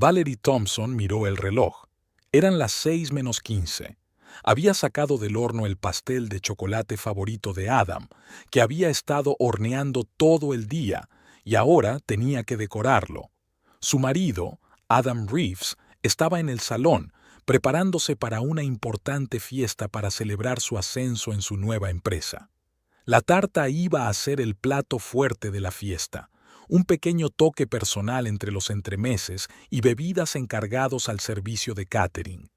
Valerie Thompson miró el reloj. Eran las 6:15. Había sacado del horno el pastel de chocolate favorito de Adam, que había estado horneando todo el día, y ahora tenía que decorarlo. Su marido, Adam Reeves, estaba en el salón, preparándose para una importante fiesta para celebrar su ascenso en su nueva empresa. La tarta iba a ser el plato fuerte de la fiesta, un pequeño toque personal entre los entremeses y bebidas encargados al servicio de catering.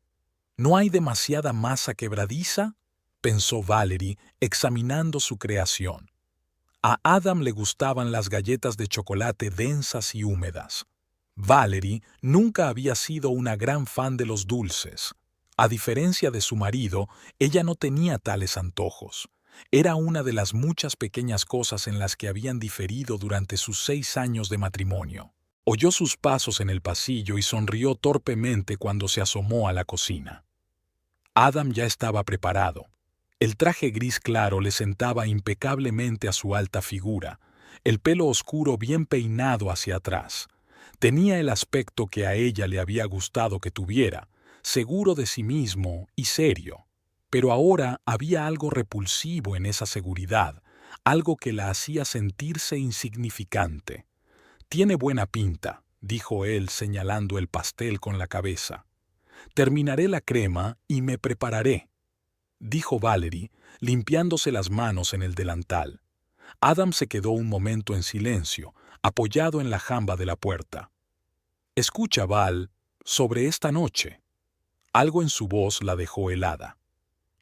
¿No hay demasiada masa quebradiza?, pensó Valerie, examinando su creación. A Adam le gustaban las galletas de chocolate densas y húmedas. Valerie nunca había sido una gran fan de los dulces. A diferencia de su marido, ella no tenía tales antojos. Era una de las muchas pequeñas cosas en las que habían diferido durante sus 6 años de matrimonio. Oyó sus pasos en el pasillo y sonrió torpemente cuando se asomó a la cocina. Adam ya estaba preparado. El traje gris claro le sentaba impecablemente a su alta figura, el pelo oscuro bien peinado hacia atrás. Tenía el aspecto que a ella le había gustado que tuviera, seguro de sí mismo y serio. Pero ahora había algo repulsivo en esa seguridad, algo que la hacía sentirse insignificante. «Tiene buena pinta», dijo él señalando el pastel con la cabeza. «Terminaré la crema y me prepararé», dijo Valerie, limpiándose las manos en el delantal. Adam se quedó un momento en silencio, apoyado en la jamba de la puerta. «Escucha, Val, sobre esta noche». Algo en su voz la dejó helada.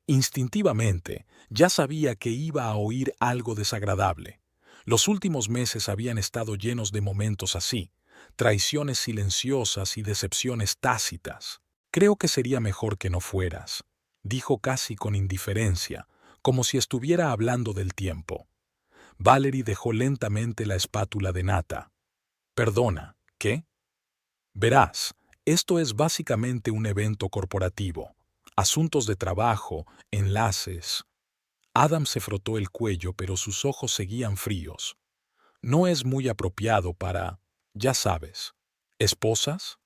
Instintivamente, ya sabía que iba a oír algo desagradable. Los últimos meses habían estado llenos de momentos así, traiciones silenciosas y decepciones tácitas. «Creo que sería mejor que no fueras», dijo casi con indiferencia, como si estuviera hablando del tiempo. Valerie dejó lentamente la espátula de nata. «Perdona, ¿qué?» «Verás, esto es básicamente un evento corporativo. Asuntos de trabajo, enlaces». Adam se frotó el cuello, pero sus ojos seguían fríos. «No es muy apropiado para, ya sabes, esposas».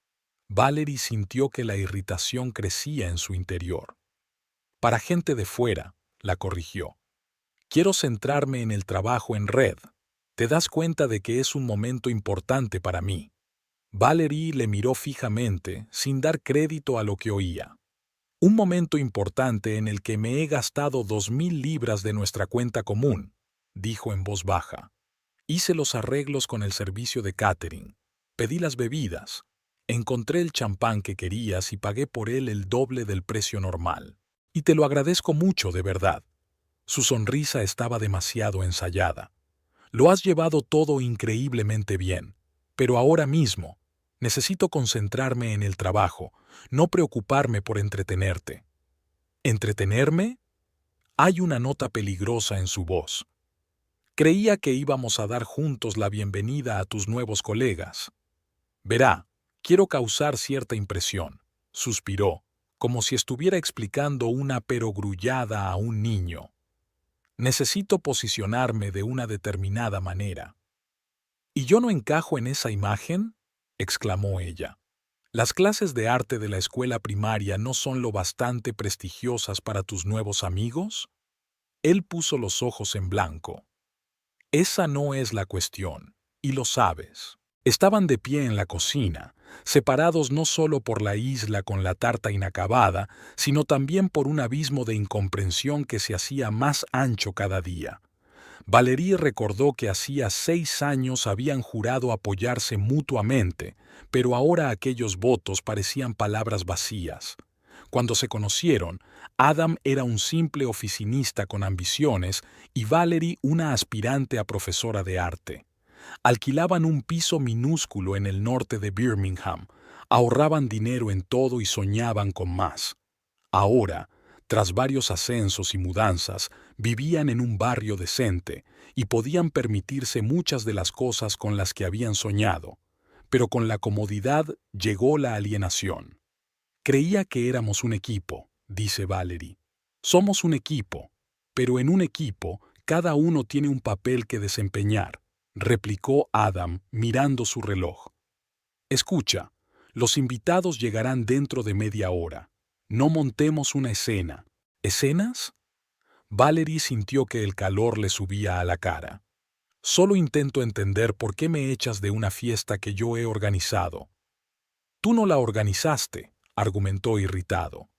Valerie sintió que la irritación crecía en su interior. «Para gente de fuera», la corrigió. «Quiero centrarme en el trabajo en red. Te das cuenta de que es un momento importante para mí». Valerie le miró fijamente, sin dar crédito a lo que oía. «Un momento importante en el que me he gastado 2,000 libras de nuestra cuenta común», dijo en voz baja. «Hice los arreglos con el servicio de catering. Pedí las bebidas. Encontré el champán que querías y pagué por él el doble del precio normal. Y te lo agradezco mucho, de verdad». Su sonrisa estaba demasiado ensayada. «Lo has llevado todo increíblemente bien. Pero ahora mismo necesito concentrarme en el trabajo, no preocuparme por entretenerte». «¿Entretenerme?». Hay una nota peligrosa en su voz. «Creía que íbamos a dar juntos la bienvenida a tus nuevos colegas». «Verá, quiero causar cierta impresión», suspiró, como si estuviera explicando una perogrullada a un niño. «Necesito posicionarme de una determinada manera». «¿Y yo no encajo en esa imagen?», exclamó ella. «¿Las clases de arte de la escuela primaria no son lo bastante prestigiosas para tus nuevos amigos?». Él puso los ojos en blanco. «Esa no es la cuestión, y lo sabes». Estaban de pie en la cocina, separados no solo por la isla con la tarta inacabada, sino también por un abismo de incomprensión que se hacía más ancho cada día. Valerie recordó que hacía 6 años habían jurado apoyarse mutuamente, pero ahora aquellos votos parecían palabras vacías. Cuando se conocieron, Adam era un simple oficinista con ambiciones y Valerie una aspirante a profesora de arte. Alquilaban un piso minúsculo en el norte de Birmingham, ahorraban dinero en todo y soñaban con más. Ahora, tras varios ascensos y mudanzas, vivían en un barrio decente y podían permitirse muchas de las cosas con las que habían soñado, pero con la comodidad llegó la alienación. «Creía que éramos un equipo», dice Valerie. «Somos un equipo, pero en un equipo cada uno tiene un papel que desempeñar», replicó Adam mirando su reloj. «Escucha, Los invitados llegarán dentro de media hora. No montemos una escena. ¿Escenas? Valerie sintió que el calor le subía a la cara. Solo intento entender por qué me echas de una fiesta que yo he organizado. Tú no la organizaste, argumentó irritado.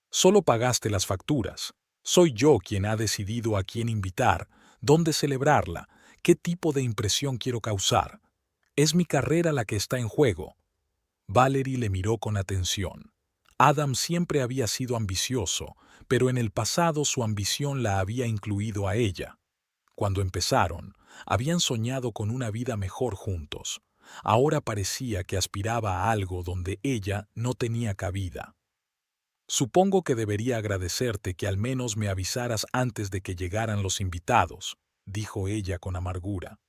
Solo pagaste las facturas. Soy yo quien ha decidido a quién invitar, dónde celebrarla, qué tipo de impresión quiero causar. Es mi carrera la que está en juego. Valerie le miró con atención. Adam siempre había sido ambicioso, pero en el pasado su ambición la había incluido a ella. Cuando empezaron, habían soñado con una vida mejor juntos. Ahora parecía que aspiraba a algo donde ella no tenía cabida. Supongo que debería agradecerte que al menos me avisaras antes de que llegaran los invitados, dijo ella con amargura.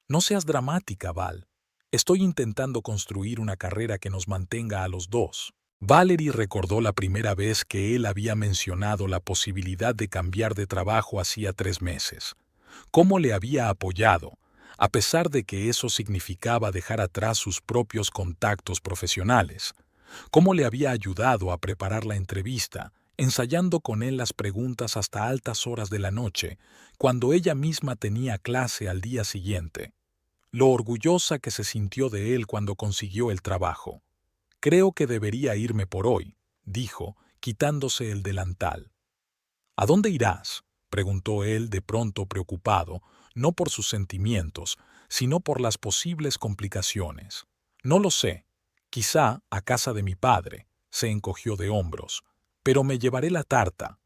No seas dramática, Val. Estoy intentando construir una carrera que nos mantenga a los dos. Valerie recordó la primera vez que él había mencionado la posibilidad de cambiar de trabajo hacía 3 meses. Cómo le había apoyado, a pesar de que eso significaba dejar atrás sus propios contactos profesionales. Cómo le había ayudado a preparar la entrevista, ensayando con él las preguntas hasta altas horas de la noche, cuando ella misma tenía clase al día siguiente. Lo orgullosa que se sintió de él cuando consiguió el trabajo. Creo que debería irme por hoy, dijo, quitándose el delantal. ¿A dónde irás?, preguntó él de pronto preocupado, no por sus sentimientos, sino por las posibles complicaciones. No lo sé. Quizá a casa de mi padre, se encogió de hombros. Pero me llevaré la tarta.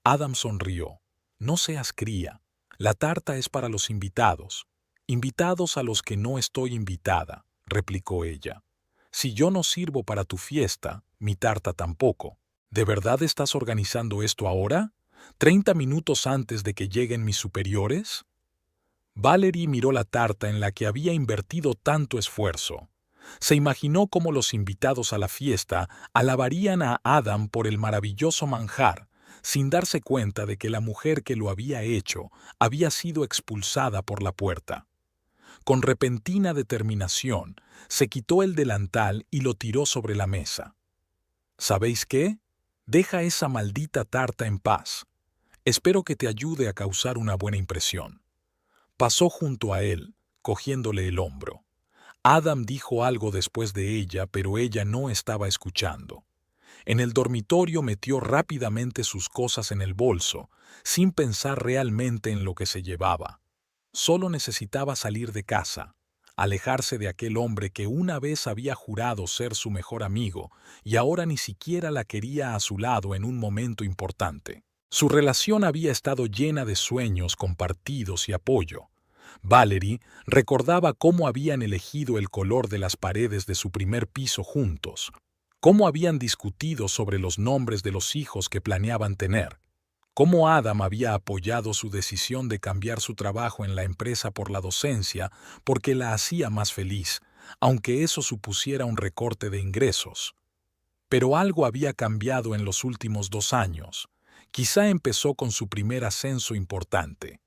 Adam sonrió. No seas cría. La tarta es para los invitados. Invitados a los que no estoy invitada, replicó ella. Si yo no sirvo para tu fiesta, mi tarta tampoco. ¿De verdad estás organizando esto ahora? ¿30 minutos antes de que lleguen mis superiores? Valerie miró la tarta en la que había invertido tanto esfuerzo. Se imaginó cómo los invitados a la fiesta alabarían a Adam por el maravilloso manjar, sin darse cuenta de que la mujer que lo había hecho había sido expulsada por la puerta. Con repentina determinación, se quitó el delantal y lo tiró sobre la mesa. ¿Sabéis qué? Deja esa maldita tarta en paz. Espero que te ayude a causar una buena impresión. Pasó junto a él, cogiéndole el hombro. Adam dijo algo después de ella, pero ella no estaba escuchando. En el dormitorio metió rápidamente sus cosas en el bolso, sin pensar realmente en lo que se llevaba. Solo necesitaba salir de casa, alejarse de aquel hombre que una vez había jurado ser su mejor amigo y ahora ni siquiera la quería a su lado en un momento importante. Su relación había estado llena de sueños compartidos y apoyo. Valerie recordaba cómo habían elegido el color de las paredes de su primer piso juntos, cómo habían discutido sobre los nombres de los hijos que planeaban tener, cómo Adam había apoyado su decisión de cambiar su trabajo en la empresa por la docencia porque la hacía más feliz, aunque eso supusiera un recorte de ingresos. Pero algo había cambiado en los últimos 2 años. Quizá empezó con su primer ascenso importante,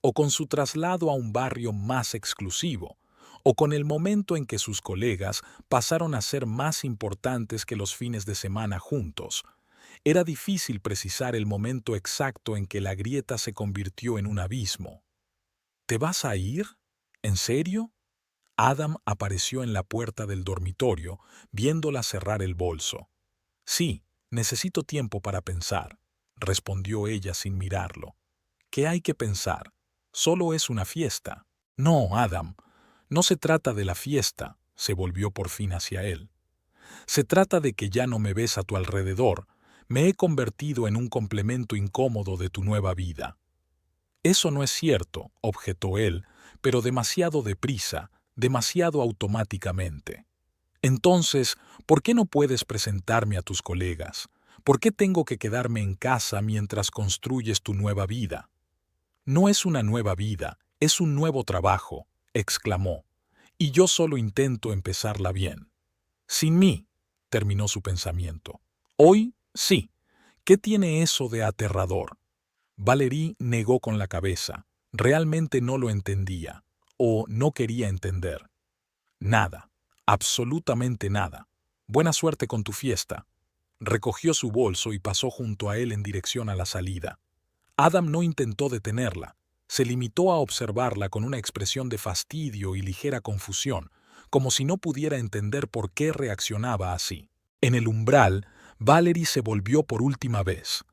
o con su traslado a un barrio más exclusivo, o con el momento en que sus colegas pasaron a ser más importantes que los fines de semana juntos. Era difícil precisar el momento exacto en que la grieta se convirtió en un abismo. ¿Te vas a ir? ¿En serio? Adam apareció en la puerta del dormitorio, viéndola cerrar el bolso. Sí, necesito tiempo para pensar, respondió ella sin mirarlo. ¿Qué hay que pensar? Solo es una fiesta. No, Adam, no se trata de la fiesta, se volvió por fin hacia él. Se trata de que ya no me ves a tu alrededor. Me he convertido en un complemento incómodo de tu nueva vida. Eso no es cierto, objetó él, pero demasiado deprisa, demasiado automáticamente. Entonces, ¿por qué no puedes presentarme a tus colegas? ¿Por qué tengo que quedarme en casa mientras construyes tu nueva vida? No es una nueva vida, es un nuevo trabajo, exclamó, y yo solo intento empezarla bien. Sin mí, terminó su pensamiento. Hoy, sí. ¿Qué tiene eso de aterrador? Valerie negó con la cabeza. Realmente no lo entendía, o no quería entender. Nada, absolutamente nada. Buena suerte con tu fiesta. Recogió su bolso y pasó junto a él en dirección a la salida. Adam no intentó detenerla. Se limitó a observarla con una expresión de fastidio y ligera confusión, como si no pudiera entender por qué reaccionaba así. En el umbral, Valerie se volvió por última vez.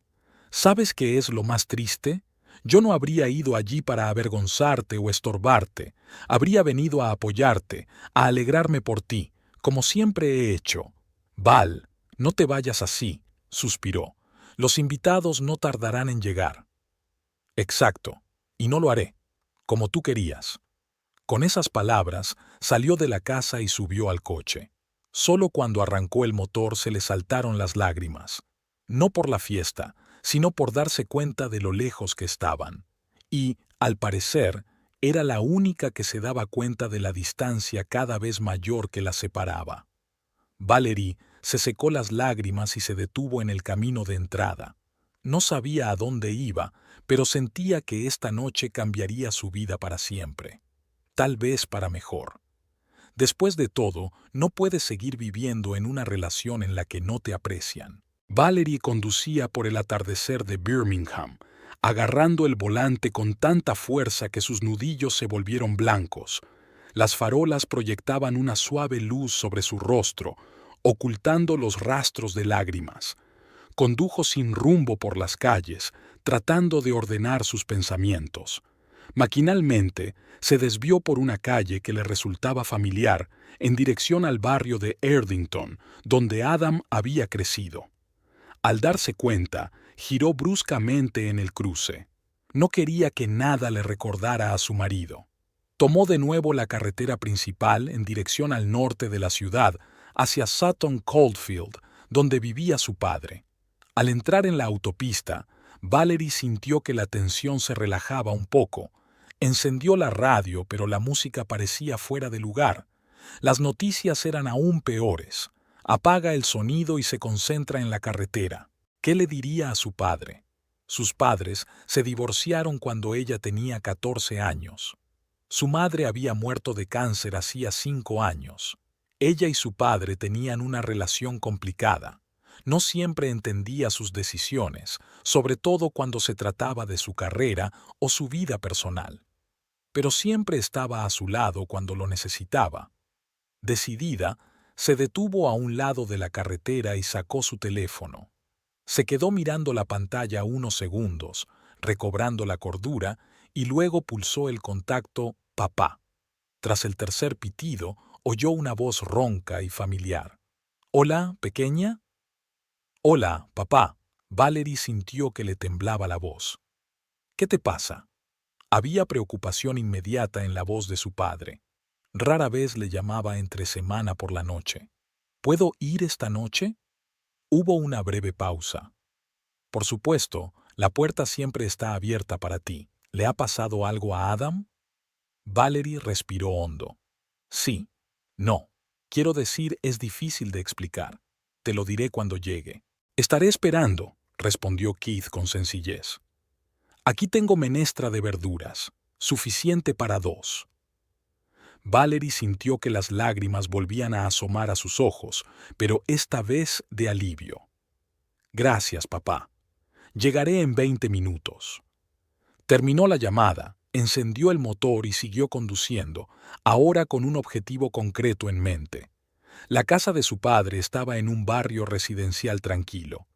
¿Sabes qué es lo más triste? Yo no habría ido allí para avergonzarte o estorbarte. Habría venido a apoyarte, a alegrarme por ti, como siempre he hecho. Val, no te vayas así, suspiró. Los invitados no tardarán en llegar. Exacto, y no lo haré, como tú querías. Con esas palabras, salió de la casa y subió al coche. Solo cuando arrancó el motor se le saltaron las lágrimas. No por la fiesta, sino por darse cuenta de lo lejos que estaban. Y, al parecer, era la única que se daba cuenta de la distancia cada vez mayor que la separaba. Valerie se secó las lágrimas y se detuvo en el camino de entrada. No sabía a dónde iba, pero sentía que esta noche cambiaría su vida para siempre. Tal vez para mejor. Después de todo, no puedes seguir viviendo en una relación en la que no te aprecian. Valerie conducía por el atardecer de Birmingham, agarrando el volante con tanta fuerza que sus nudillos se volvieron blancos. Las farolas proyectaban una suave luz sobre su rostro, ocultando los rastros de lágrimas. Condujo sin rumbo por las calles, tratando de ordenar sus pensamientos. Maquinalmente, se desvió por una calle que le resultaba familiar en dirección al barrio de Erdington, donde Adam había crecido. Al darse cuenta, giró bruscamente en el cruce. No quería que nada le recordara a su marido. Tomó de nuevo la carretera principal en dirección al norte de la ciudad, hacia Sutton Coldfield, donde vivía su padre. Al entrar en la autopista, Valerie sintió que la tensión se relajaba un poco. Encendió la radio, pero la música parecía fuera de lugar. Las noticias eran aún peores. Apaga el sonido y se concentra en la carretera. ¿Qué le diría a su padre? Sus padres se divorciaron cuando ella tenía 14 años. Su madre había muerto de cáncer hacía 5 años. Ella y su padre tenían una relación complicada. No siempre entendía sus decisiones, sobre todo cuando se trataba de su carrera o su vida personal. Pero siempre estaba a su lado cuando lo necesitaba. Decidida, se detuvo a un lado de la carretera y sacó su teléfono. Se quedó mirando la pantalla unos segundos, recobrando la cordura, y luego pulsó el contacto «Papá». Tras el tercer pitido, oyó una voz ronca y familiar. «¿Hola, pequeña?» «Hola, papá». Valerie sintió que le temblaba la voz. «¿Qué te pasa?» Había preocupación inmediata en la voz de su padre. Rara vez le llamaba entre semana por la noche. «¿Puedo ir esta noche?» Hubo una breve pausa. «Por supuesto, la puerta siempre está abierta para ti. ¿Le ha pasado algo a Adam?» Valerie respiró hondo. «Sí. No. Quiero decir, es difícil de explicar. Te lo diré cuando llegue». «Estaré esperando», respondió Keith con sencillez. «Aquí tengo menestra de verduras, suficiente para 2». Valerie sintió que las lágrimas volvían a asomar a sus ojos, pero esta vez de alivio. «Gracias, papá. Llegaré en 20 minutos». Terminó la llamada, encendió el motor y siguió conduciendo, ahora con un objetivo concreto en mente. La casa de su padre estaba en un barrio residencial tranquilo.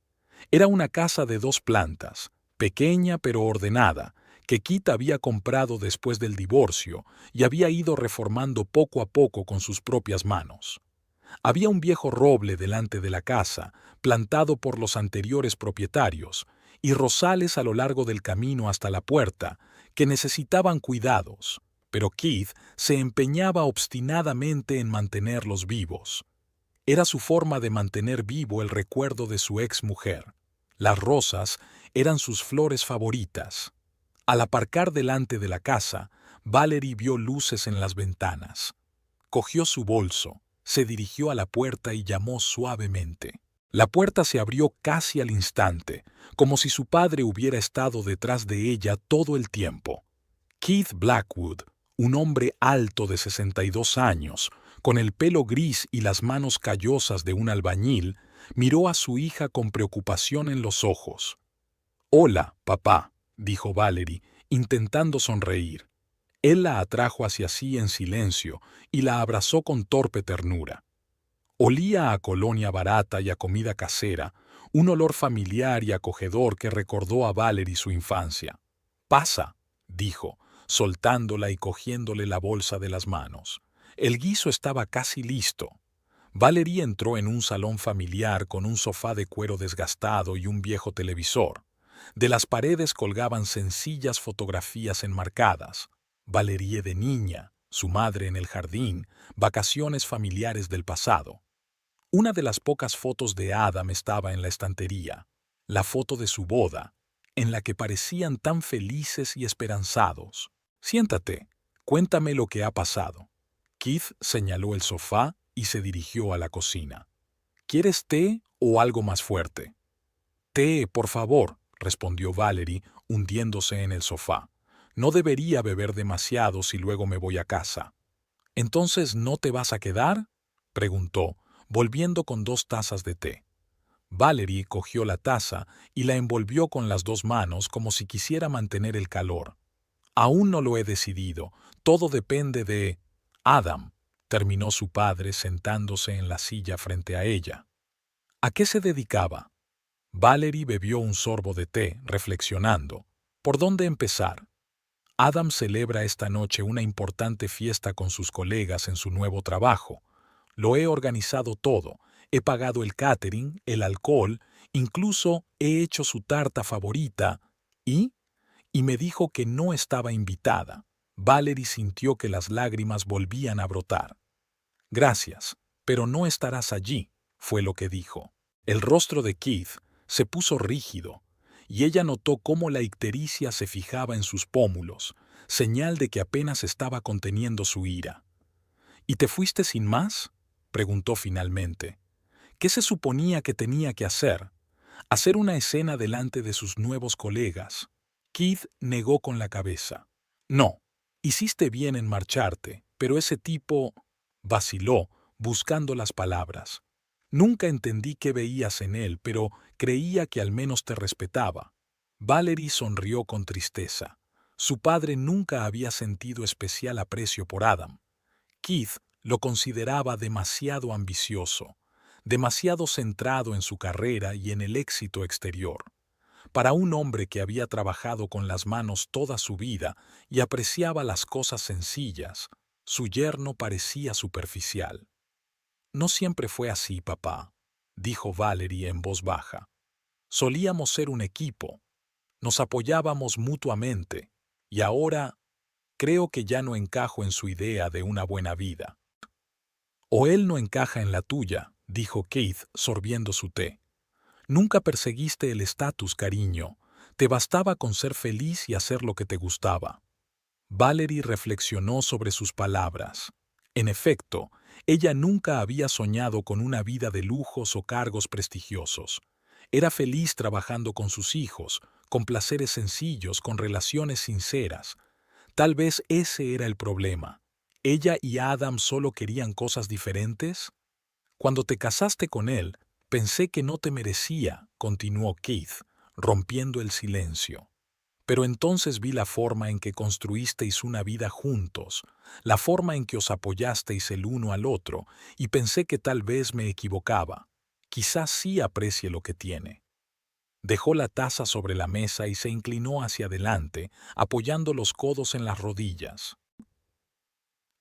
Era una casa de 2 plantas, pequeña pero ordenada, que Keith había comprado después del divorcio y había ido reformando poco a poco con sus propias manos. Había un viejo roble delante de la casa, plantado por los anteriores propietarios, y rosales a lo largo del camino hasta la puerta, que necesitaban cuidados, pero Keith se empeñaba obstinadamente en mantenerlos vivos. Era su forma de mantener vivo el recuerdo de su exmujer. Las rosas eran sus flores favoritas. Al aparcar delante de la casa, Valerie vio luces en las ventanas. Cogió su bolso, se dirigió a la puerta y llamó suavemente. La puerta se abrió casi al instante, como si su padre hubiera estado detrás de ella todo el tiempo. Keith Blackwood, un hombre alto de 62 años, Con el pelo gris y las manos callosas de un albañil, miró a su hija con preocupación en los ojos. «Hola, papá», dijo Valerie, intentando sonreír. Él la atrajo hacia sí en silencio y la abrazó con torpe ternura. Olía a colonia barata y a comida casera, un olor familiar y acogedor que recordó a Valerie su infancia. «Pasa», dijo, soltándola y cogiéndole la bolsa de las manos. El guiso estaba casi listo. Valerie entró en un salón familiar con un sofá de cuero desgastado y un viejo televisor. De las paredes colgaban sencillas fotografías enmarcadas. Valerie de niña, su madre en el jardín, vacaciones familiares del pasado. Una de las pocas fotos de Adam estaba en la estantería, la foto de su boda, en la que parecían tan felices y esperanzados. «Siéntate, cuéntame lo que ha pasado». Keith señaló el sofá y se dirigió a la cocina. «¿Quieres té o algo más fuerte?» «Té, por favor», respondió Valerie, hundiéndose en el sofá. «No debería beber demasiado si luego me voy a casa». «¿Entonces no te vas a quedar?», preguntó, volviendo con 2 tazas de té. Valerie cogió la taza y la envolvió con las 2 manos como si quisiera mantener el calor. «Aún no lo he decidido. Todo depende de Adam», terminó su padre sentándose en la silla frente a ella. «¿A qué se dedicaba?». Valerie bebió un sorbo de té, reflexionando. ¿Por dónde empezar? Adam celebra esta noche una importante fiesta con sus colegas en su nuevo trabajo. Lo he organizado todo. He pagado el catering, el alcohol, incluso he hecho su tarta favorita. ¿Y? Y me dijo que no estaba invitada. Valerie sintió que las lágrimas volvían a brotar. «Gracias, pero no estarás allí», fue lo que dijo. El rostro de Keith se puso rígido, y ella notó cómo la ictericia se fijaba en sus pómulos, señal de que apenas estaba conteniendo su ira. «¿Y te fuiste sin más?», preguntó finalmente. ¿Qué se suponía que tenía que hacer? ¿Hacer una escena delante de sus nuevos colegas? Keith negó con la cabeza. «No, hiciste bien en marcharte, pero ese tipo…» vaciló, buscando las palabras. «Nunca entendí qué veías en él, pero creía que al menos te respetaba». Valerie sonrió con tristeza. Su padre nunca había sentido especial aprecio por Adam. Keith lo consideraba demasiado ambicioso, demasiado centrado en su carrera y en el éxito exterior. Para un hombre que había trabajado con las manos toda su vida y apreciaba las cosas sencillas, su yerno parecía superficial. «No siempre fue así, papá», dijo Valerie en voz baja. «Solíamos ser un equipo, nos apoyábamos mutuamente, y ahora creo que ya no encajo en su idea de una buena vida». «O él no encaja en la tuya», dijo Keith, sorbiendo su té. «Nunca perseguiste el estatus, cariño. Te bastaba con ser feliz y hacer lo que te gustaba». Valerie reflexionó sobre sus palabras. En efecto, ella nunca había soñado con una vida de lujos o cargos prestigiosos. Era feliz trabajando con sus hijos, con placeres sencillos, con relaciones sinceras. Tal vez ese era el problema. ¿Ella y Adam solo querían cosas diferentes? «Cuando te casaste con él, pensé que no te merecía», continuó Keith, rompiendo el silencio. «Pero entonces vi la forma en que construisteis una vida juntos, la forma en que os apoyasteis el uno al otro, y pensé que tal vez me equivocaba. Quizás sí aprecie lo que tiene». Dejó la taza sobre la mesa y se inclinó hacia adelante, apoyando los codos en las rodillas.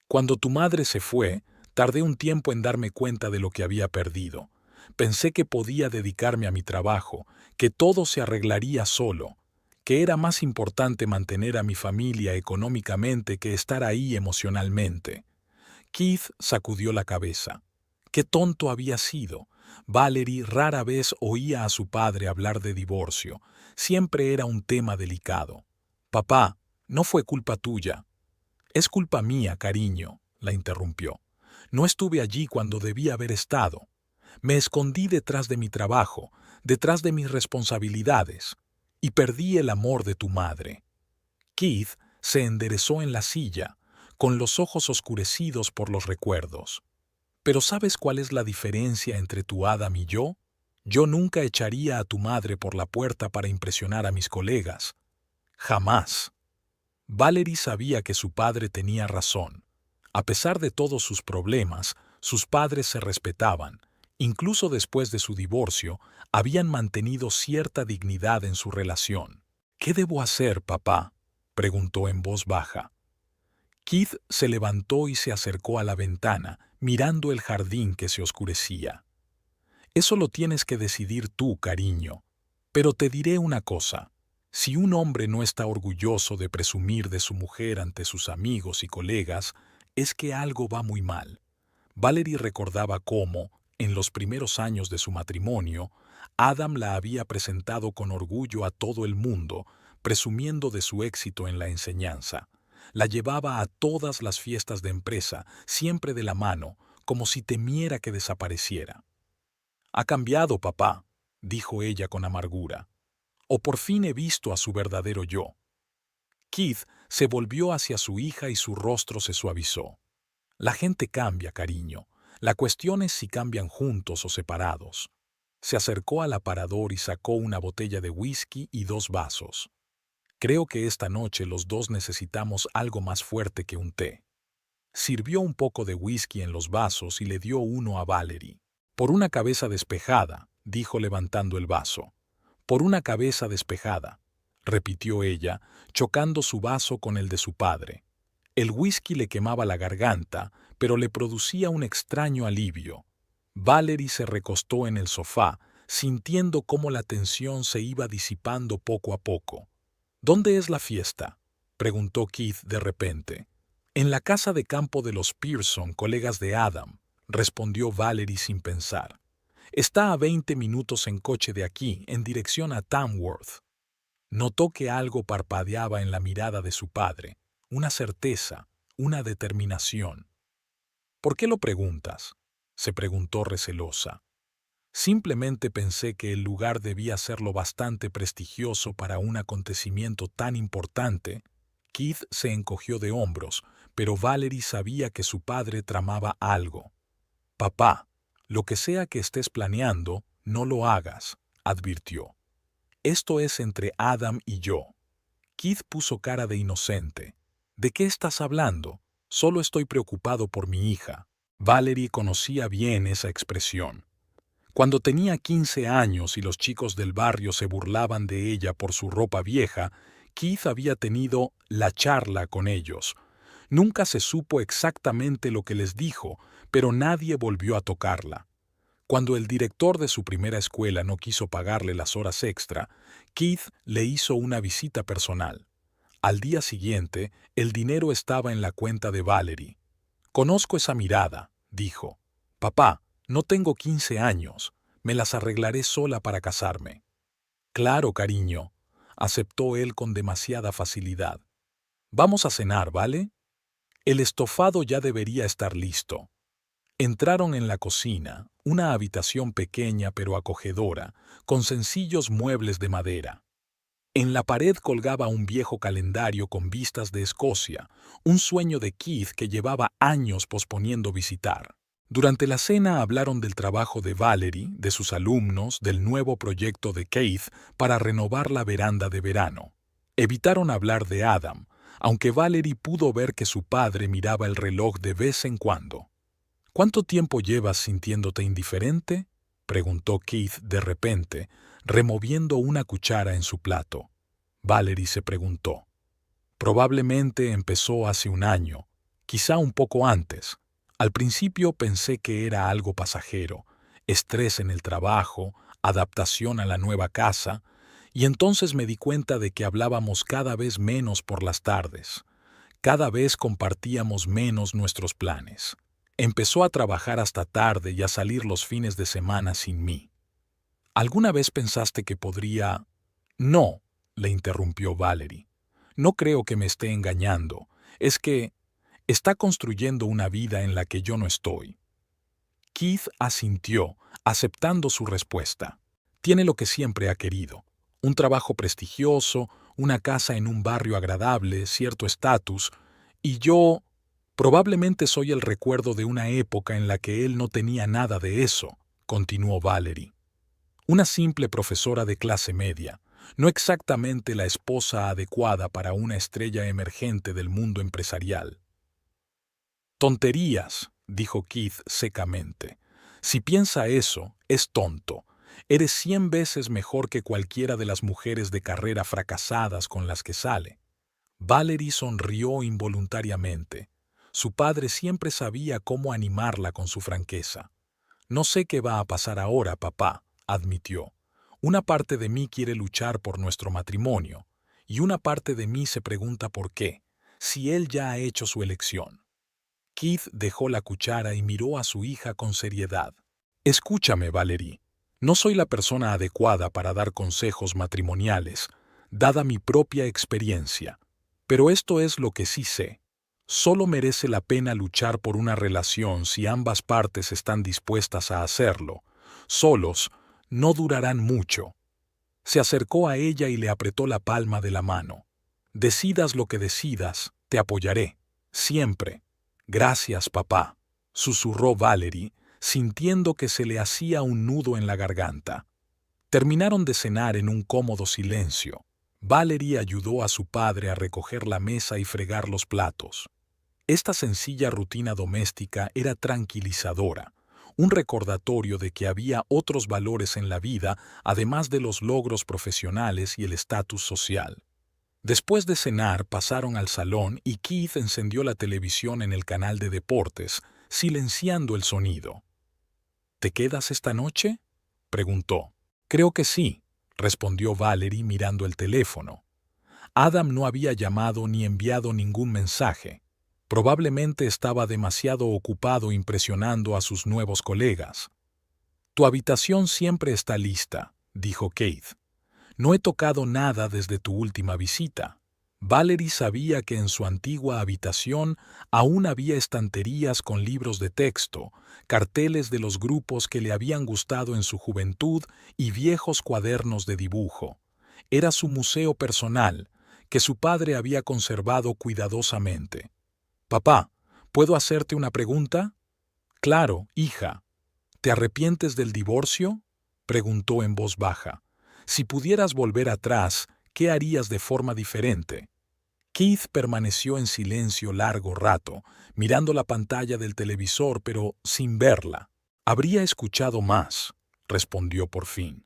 «Cuando tu madre se fue, tardé un tiempo en darme cuenta de lo que había perdido. Pensé que podía dedicarme a mi trabajo, que todo se arreglaría solo, que era más importante mantener a mi familia económicamente que estar ahí emocionalmente». Keith sacudió la cabeza. Qué tonto había sido. Valerie rara vez oía a su padre hablar de divorcio. Siempre era un tema delicado. «Papá, no fue culpa tuya». «Es culpa mía, cariño», la interrumpió. «No estuve allí cuando debía haber estado. Me escondí detrás de mi trabajo, detrás de mis responsabilidades, y perdí el amor de tu madre». Keith se enderezó en la silla, con los ojos oscurecidos por los recuerdos. Pero ¿sabes cuál es la diferencia entre tu Adam y yo? Yo nunca echaría a tu madre por la puerta para impresionar a mis colegas. Jamás. Valerie sabía que su padre tenía razón. A pesar de todos sus problemas, sus padres se respetaban. Incluso después de su divorcio, habían mantenido cierta dignidad en su relación. ¿Qué debo hacer, papá?, preguntó en voz baja. Keith se levantó y se acercó a la ventana, mirando el jardín que se oscurecía. Eso lo tienes que decidir tú, cariño. Pero te diré una cosa. Si un hombre no está orgulloso de presumir de su mujer ante sus amigos y colegas, es que algo va muy mal. Valerie recordaba cómo, en los primeros años de su matrimonio, Adam la había presentado con orgullo a todo el mundo, presumiendo de su éxito en la enseñanza. La llevaba a todas las fiestas de empresa, siempre de la mano, como si temiera que desapareciera. «Ha cambiado, papá», dijo ella con amargura. «O por fin he visto a su verdadero yo». Keith se volvió hacia su hija y su rostro se suavizó. «La gente cambia, cariño. La cuestión es si cambian juntos o separados». Se acercó al aparador y sacó una botella de whisky y 2 vasos. «Creo que esta noche los dos necesitamos algo más fuerte que un té». Sirvió un poco de whisky en los vasos y le dio uno a Valerie. «Por una cabeza despejada», dijo levantando el vaso. «Por una cabeza despejada», repitió ella, chocando su vaso con el de su padre. El whisky le quemaba la garganta, pero le producía un extraño alivio. Valerie se recostó en el sofá, sintiendo cómo la tensión se iba disipando poco a poco. «¿Dónde es la fiesta?», preguntó Keith de repente. «En la casa de campo de los Pearson, colegas de Adam», respondió Valerie sin pensar. «Está a 20 minutos en coche de aquí, en dirección a Tamworth». Notó que algo parpadeaba en la mirada de su padre, una certeza, una determinación. «¿Por qué lo preguntas?», se preguntó recelosa. «Simplemente pensé que el lugar debía ser lo bastante prestigioso para un acontecimiento tan importante». Keith se encogió de hombros, pero Valerie sabía que su padre tramaba algo. «Papá, lo que sea que estés planeando, no lo hagas», advirtió. «Esto es entre Adam y yo». Keith puso cara de inocente. «¿De qué estás hablando? Solo estoy preocupado por mi hija». Valerie conocía bien esa expresión. Cuando tenía 15 años y los chicos del barrio se burlaban de ella por su ropa vieja, Keith había tenido la charla con ellos. Nunca se supo exactamente lo que les dijo, pero nadie volvió a tocarla. Cuando el director de su primera escuela no quiso pagarle las horas extra, Keith le hizo una visita personal. Al día siguiente, el dinero estaba en la cuenta de Valerie. «Conozco esa mirada», dijo. «Papá, no tengo 15 años. Me las arreglaré sola para casarme». «Claro, cariño», aceptó él con demasiada facilidad. «Vamos a cenar, ¿vale? El estofado ya debería estar listo». Entraron en la cocina, una habitación pequeña pero acogedora, con sencillos muebles de madera. En la pared colgaba un viejo calendario con vistas de Escocia, un sueño de Keith que llevaba años posponiendo visitar. Durante la cena hablaron del trabajo de Valerie, de sus alumnos, del nuevo proyecto de Keith para renovar la veranda de verano. Evitaron hablar de Adam, aunque Valerie pudo ver que su padre miraba el reloj de vez en cuando. «¿Cuánto tiempo llevas sintiéndote indiferente?», preguntó Keith de repente, removiendo una cuchara en su plato. Valerie se preguntó. «Probablemente empezó hace un año, quizá un poco antes. Al principio pensé que era algo pasajero, estrés en el trabajo, adaptación a la nueva casa, y entonces me di cuenta de que hablábamos cada vez menos por las tardes. Cada vez compartíamos menos nuestros planes. Empezó a trabajar hasta tarde y a salir los fines de semana sin mí». «¿Alguna vez pensaste que podría...?» «No», le interrumpió Valerie. «No creo que me esté engañando. Es que está construyendo una vida en la que yo no estoy». Keith asintió, aceptando su respuesta. «Tiene lo que siempre ha querido. Un trabajo prestigioso, una casa en un barrio agradable, cierto estatus. Y yo... Probablemente soy el recuerdo de una época en la que él no tenía nada de eso, continuó Valerie. Una simple profesora de clase media, no exactamente la esposa adecuada para una estrella emergente del mundo empresarial. Tonterías, dijo Keith secamente. Si piensa eso, es tonto. Eres 100 veces mejor que cualquiera de las mujeres de carrera fracasadas con las que sale. Valerie sonrió involuntariamente. Su padre siempre sabía cómo animarla con su franqueza. No sé qué va a pasar ahora, papá, admitió. Una parte de mí quiere luchar por nuestro matrimonio, y una parte de mí se pregunta por qué, si él ya ha hecho su elección. Keith dejó la cuchara y miró a su hija con seriedad. Escúchame, Valerie. No soy la persona adecuada para dar consejos matrimoniales, dada mi propia experiencia. Pero esto es lo que sí sé. Solo merece la pena luchar por una relación si ambas partes están dispuestas a hacerlo. Solos, no durarán mucho. Se acercó a ella y le apretó la palma de la mano. Decidas lo que decidas, te apoyaré. Siempre. Gracias, papá, susurró Valerie, sintiendo que se le hacía un nudo en la garganta. Terminaron de cenar en un cómodo silencio. Valerie ayudó a su padre a recoger la mesa y fregar los platos. Esta sencilla rutina doméstica era tranquilizadora, un recordatorio de que había otros valores en la vida además de los logros profesionales y el estatus social. Después de cenar pasaron al salón y Keith encendió la televisión en el canal de deportes, silenciando el sonido. ¿Te quedas esta noche?, preguntó. Creo que sí, respondió Valerie mirando el teléfono. Adam no había llamado ni enviado ningún mensaje. Probablemente estaba demasiado ocupado impresionando a sus nuevos colegas. Tu habitación siempre está lista, dijo Keith. No he tocado nada desde tu última visita. Valerie sabía que en su antigua habitación aún había estanterías con libros de texto, carteles de los grupos que le habían gustado en su juventud y viejos cuadernos de dibujo. Era su museo personal, que su padre había conservado cuidadosamente. «Papá, ¿puedo hacerte una pregunta?» «Claro, hija». «¿Te arrepientes del divorcio?», preguntó en voz baja. «Si pudieras volver atrás, ¿qué harías de forma diferente?». Keith permaneció en silencio largo rato, mirando la pantalla del televisor pero sin verla. «Habría escuchado más», respondió por fin.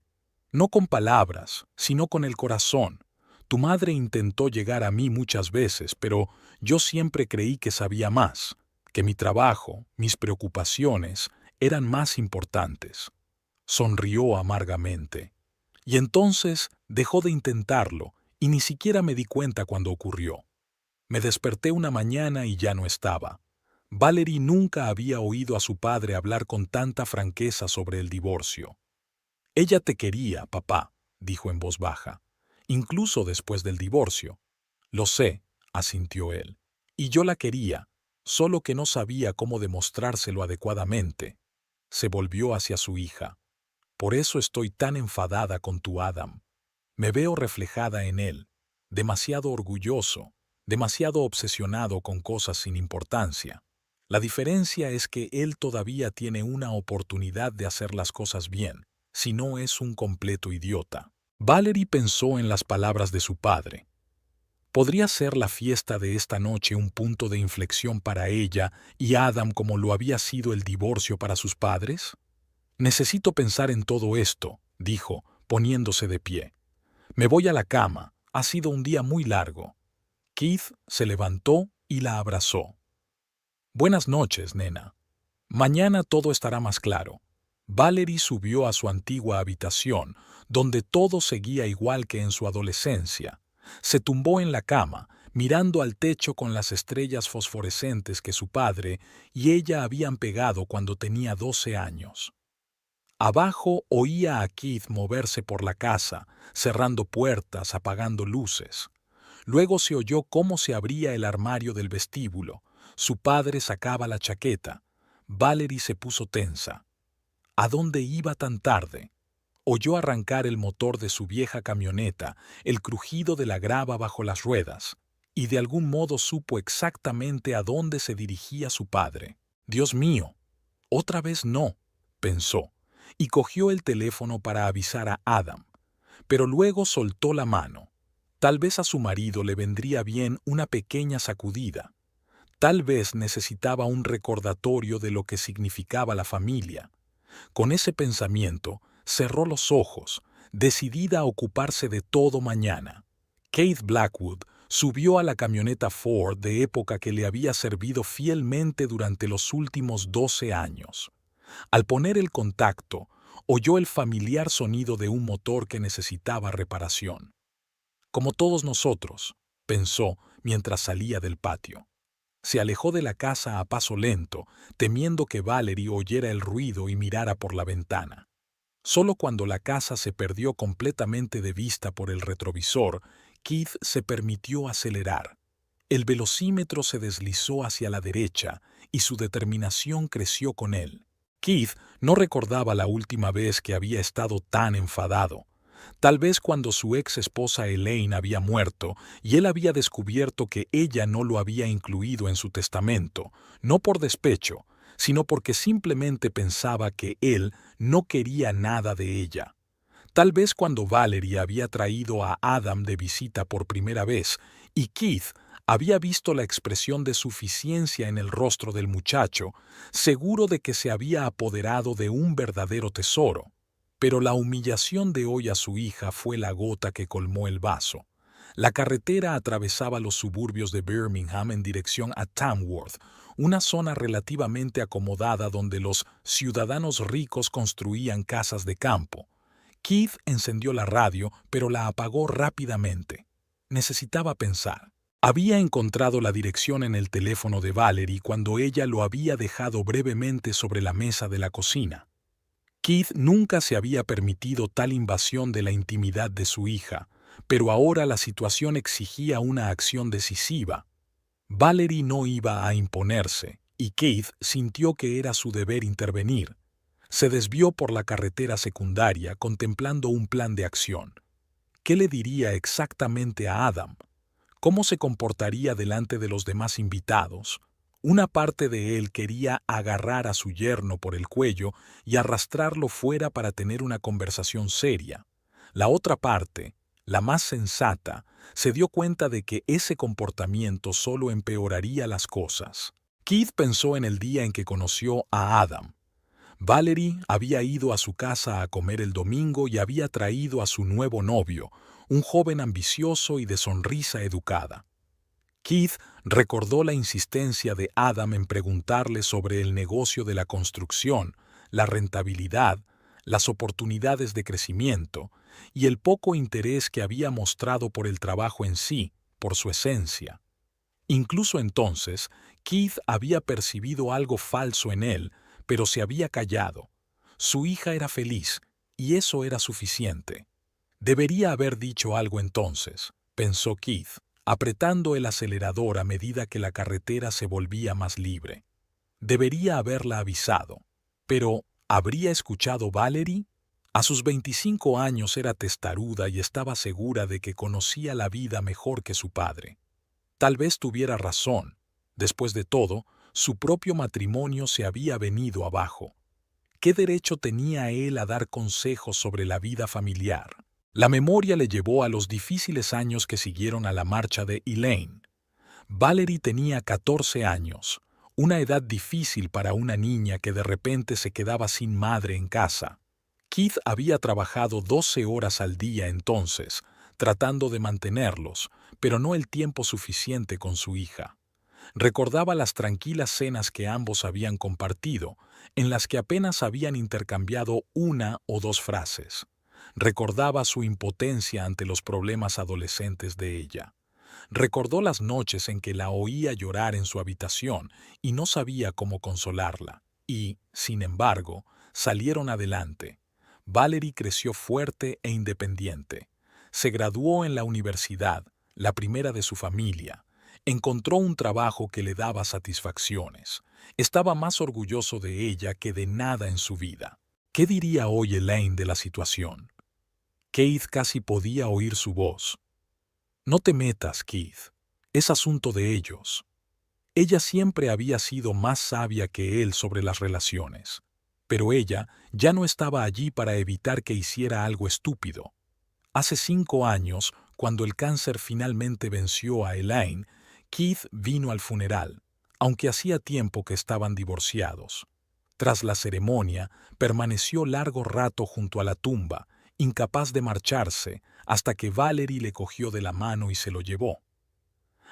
«No con palabras, sino con el corazón. Tu madre intentó llegar a mí muchas veces, pero yo siempre creí que sabía más, que mi trabajo, mis preocupaciones, eran más importantes». Sonrió amargamente. Y entonces dejó de intentarlo, y ni siquiera me di cuenta cuando ocurrió. Me desperté una mañana y ya no estaba. Valerie nunca había oído a su padre hablar con tanta franqueza sobre el divorcio. «Ella te quería, papá», dijo en voz baja, «incluso después del divorcio». «Lo sé», asintió él, «y yo la quería, solo que no sabía cómo demostrárselo adecuadamente». Se volvió hacia su hija. «Por eso estoy tan enfadada con tu Adam. Me veo reflejada en él, demasiado orgulloso, demasiado obsesionado con cosas sin importancia. La diferencia es que él todavía tiene una oportunidad de hacer las cosas bien, si no es un completo idiota». Valerie pensó en las palabras de su padre. ¿Podría ser la fiesta de esta noche un punto de inflexión para ella y Adam como lo había sido el divorcio para sus padres? «Necesito pensar en todo esto», dijo, poniéndose de pie. «Me voy a la cama. Ha sido un día muy largo». Keith se levantó y la abrazó. «Buenas noches, nena. Mañana todo estará más claro». Valerie subió a su antigua habitación, donde todo seguía igual que en su adolescencia. Se tumbó en la cama, mirando al techo con las estrellas fosforescentes que su padre y ella habían pegado cuando tenía 12 años. Abajo oía a Keith moverse por la casa, cerrando puertas, apagando luces. Luego se oyó cómo se abría el armario del vestíbulo. Su padre sacaba la chaqueta. Valerie se puso tensa. ¿A dónde iba tan tarde? Oyó arrancar el motor de su vieja camioneta, el crujido de la grava bajo las ruedas. y de algún modo supo exactamente a dónde se dirigía su padre. «Dios mío, otra vez no», pensó, y cogió el teléfono para avisar a Adam. Pero luego soltó la mano. Tal vez a su marido le vendría bien una pequeña sacudida. Tal vez necesitaba un recordatorio de lo que significaba la familia. Con ese pensamiento, cerró los ojos, decidida a ocuparse de todo mañana. Keith Blackwood subió a la camioneta Ford de época que le había servido fielmente durante los últimos 12 años. Al poner el contacto, oyó el familiar sonido de un motor que necesitaba reparación. Como todos nosotros, pensó mientras salía del patio. Se alejó de la casa a paso lento, temiendo que Valerie oyera el ruido y mirara por la ventana. Solo cuando la casa se perdió completamente de vista por el retrovisor, Keith se permitió acelerar. El velocímetro se deslizó hacia la derecha y su determinación creció con él. Keith no recordaba la última vez que había estado tan enfadado. Tal vez cuando su ex esposa Elaine había muerto y él había descubierto que ella no lo había incluido en su testamento, no por despecho, sino porque simplemente pensaba que él no quería nada de ella. Tal vez cuando Valerie había traído a Adam de visita por primera vez y Keith había visto la expresión de suficiencia en el rostro del muchacho, seguro de que se había apoderado de un verdadero tesoro. Pero la humillación de hoy a su hija fue la gota que colmó el vaso. La carretera atravesaba los suburbios de Birmingham en dirección a Tamworth, una zona relativamente acomodada donde los ciudadanos ricos construían casas de campo. Keith encendió la radio, pero la apagó rápidamente. Necesitaba pensar. Había encontrado la dirección en el teléfono de Valerie cuando ella lo había dejado brevemente sobre la mesa de la cocina. Keith nunca se había permitido tal invasión de la intimidad de su hija, pero ahora la situación exigía una acción decisiva. Valerie no iba a imponerse, y Keith sintió que era su deber intervenir. Se desvió por la carretera secundaria contemplando un plan de acción. ¿Qué le diría exactamente a Adam? ¿Cómo se comportaría delante de los demás invitados? Una parte de él quería agarrar a su yerno por el cuello y arrastrarlo fuera para tener una conversación seria. La otra parte, la más sensata, se dio cuenta de que ese comportamiento solo empeoraría las cosas. Keith pensó en el día en que conoció a Adam. Valerie había ido a su casa a comer el domingo y había traído a su nuevo novio, un joven ambicioso y de sonrisa educada. Keith recordó la insistencia de Adam en preguntarle sobre el negocio de la construcción, la rentabilidad, las oportunidades de crecimiento y el poco interés que había mostrado por el trabajo en sí, por su esencia. Incluso entonces, Keith había percibido algo falso en él, pero se había callado. Su hija era feliz, y eso era suficiente. Debería haber dicho algo entonces, pensó Keith, apretando el acelerador a medida que la carretera se volvía más libre. Debería haberla avisado. Pero, ¿habría escuchado Valerie? A sus 25 años era testaruda y estaba segura de que conocía la vida mejor que su padre. Tal vez tuviera razón. Después de todo, su propio matrimonio se había venido abajo. ¿Qué derecho tenía él a dar consejos sobre la vida familiar? La memoria le llevó a los difíciles años que siguieron a la marcha de Elaine. Valerie tenía 14 años, una edad difícil para una niña que de repente se quedaba sin madre en casa. Keith había trabajado 12 horas al día entonces, tratando de mantenerlos, pero no el tiempo suficiente con su hija. Recordaba las tranquilas cenas que ambos habían compartido, en las que apenas habían intercambiado una o dos frases. Recordaba su impotencia ante los problemas adolescentes de ella. Recordó las noches en que la oía llorar en su habitación y no sabía cómo consolarla. Y, sin embargo, salieron adelante. Valerie creció fuerte e independiente. Se graduó en la universidad, la primera de su familia. Encontró un trabajo que le daba satisfacciones. Estaba más orgulloso de ella que de nada en su vida. ¿Qué diría hoy Elaine de la situación? Keith casi podía oír su voz. «No te metas, Keith. Es asunto de ellos. Ella siempre había sido más sabia que él sobre las relaciones. Pero ella ya no estaba allí para evitar que hiciera algo estúpido. Hace 5 años, cuando el cáncer finalmente venció a Elaine, Keith vino al funeral, aunque hacía tiempo que estaban divorciados. Tras la ceremonia, permaneció largo rato junto a la tumba, incapaz de marcharse, hasta que Valerie le cogió de la mano y se lo llevó.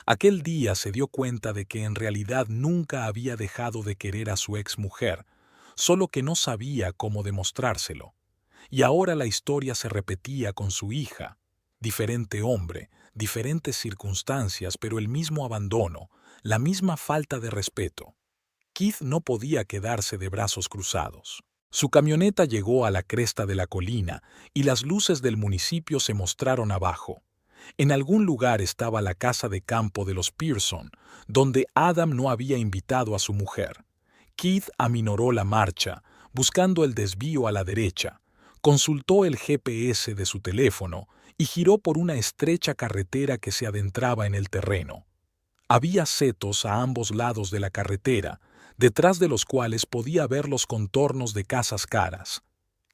Aquel día se dio cuenta de que en realidad nunca había dejado de querer a su exmujer, solo que no sabía cómo demostrárselo. Y ahora la historia se repetía con su hija. Diferente hombre, diferentes circunstancias, pero el mismo abandono, la misma falta de respeto. Keith no podía quedarse de brazos cruzados. Su camioneta llegó a la cresta de la colina y las luces del municipio se mostraron abajo. En algún lugar estaba la casa de campo de los Pearson, donde Adam no había invitado a su mujer. Keith aminoró la marcha, buscando el desvío a la derecha. Consultó el GPS de su teléfono y giró por una estrecha carretera que se adentraba en el terreno. Había setos a ambos lados de la carretera, detrás de los cuales podía ver los contornos de casas caras.